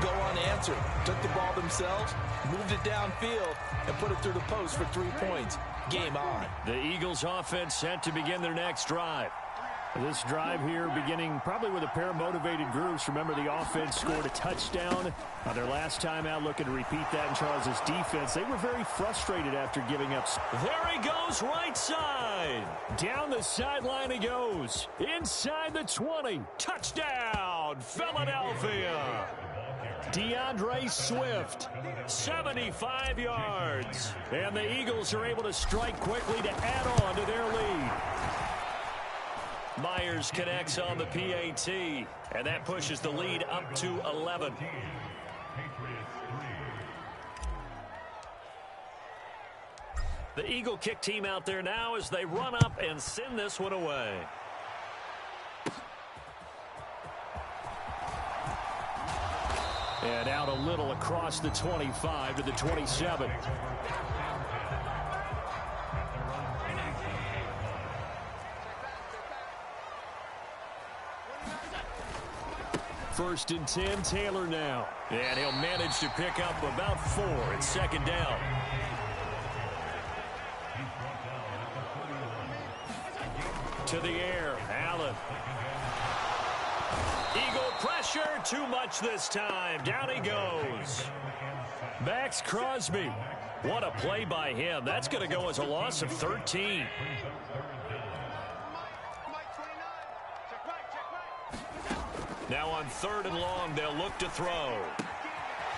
go unanswered. Took the ball themselves, moved it downfield, and put it through the post for 3 points. Game on. The Eagles offense set to begin their next drive. This drive here beginning probably with a pair of motivated groups. Remember, the offense scored a touchdown on their last time out, looking to repeat that in Charles's defense. They were very frustrated after giving up. There he goes, right side. Down the sideline he goes. Inside the 20. Touchdown, Philadelphia. DeAndre Swift, 75 yards. And the Eagles are able to strike quickly to add on to their lead. Myers connects on the PAT, and that pushes the lead up to 11. The Eagle kick team out there now as they run up and send this one away. And out a little across the 25 to the 27. First and 10, Taylor now. And he'll manage to pick up about 4 at second down. To the air, Allen. Eagle pressure, too much this time. Down he goes. Max Crosby. What a play by him. That's going to go as a loss of 13. Now on 3rd and long, they'll look to throw.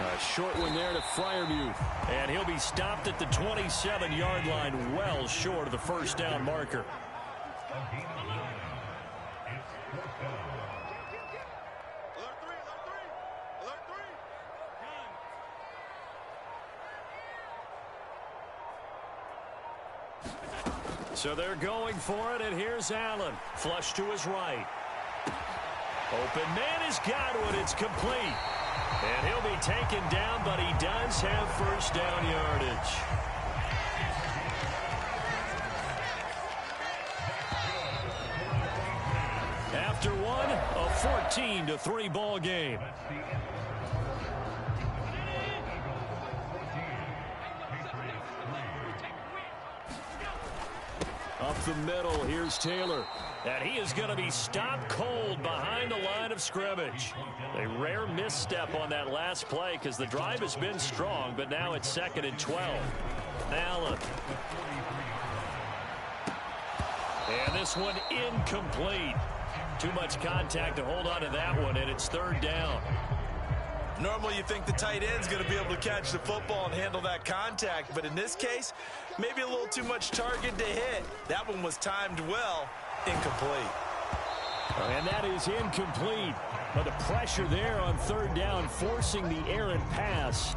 A short one there to Freiermuth. And he'll be stopped at the 27-yard line, well short of the first down marker. So they're going for it, and here's Allen. Flush to his right. Open man has got it. It's complete. And he'll be taken down, but he does have first down yardage. After one, a 14-3 ball game. Up the middle, here's Taylor. And he is going to be stopped cold behind the line of scrimmage. A rare misstep on that last play because the drive has been strong, but now it's 2nd and 12. Allen. And this one incomplete. Too much contact to hold on to that one, and it's 3rd down. Normally you think the tight end's going to be able to catch the football and handle that contact, but in this case, maybe a little too much target to hit. That one was timed well. Incomplete. And that is incomplete. But the pressure there on 3rd down, forcing the errant pass.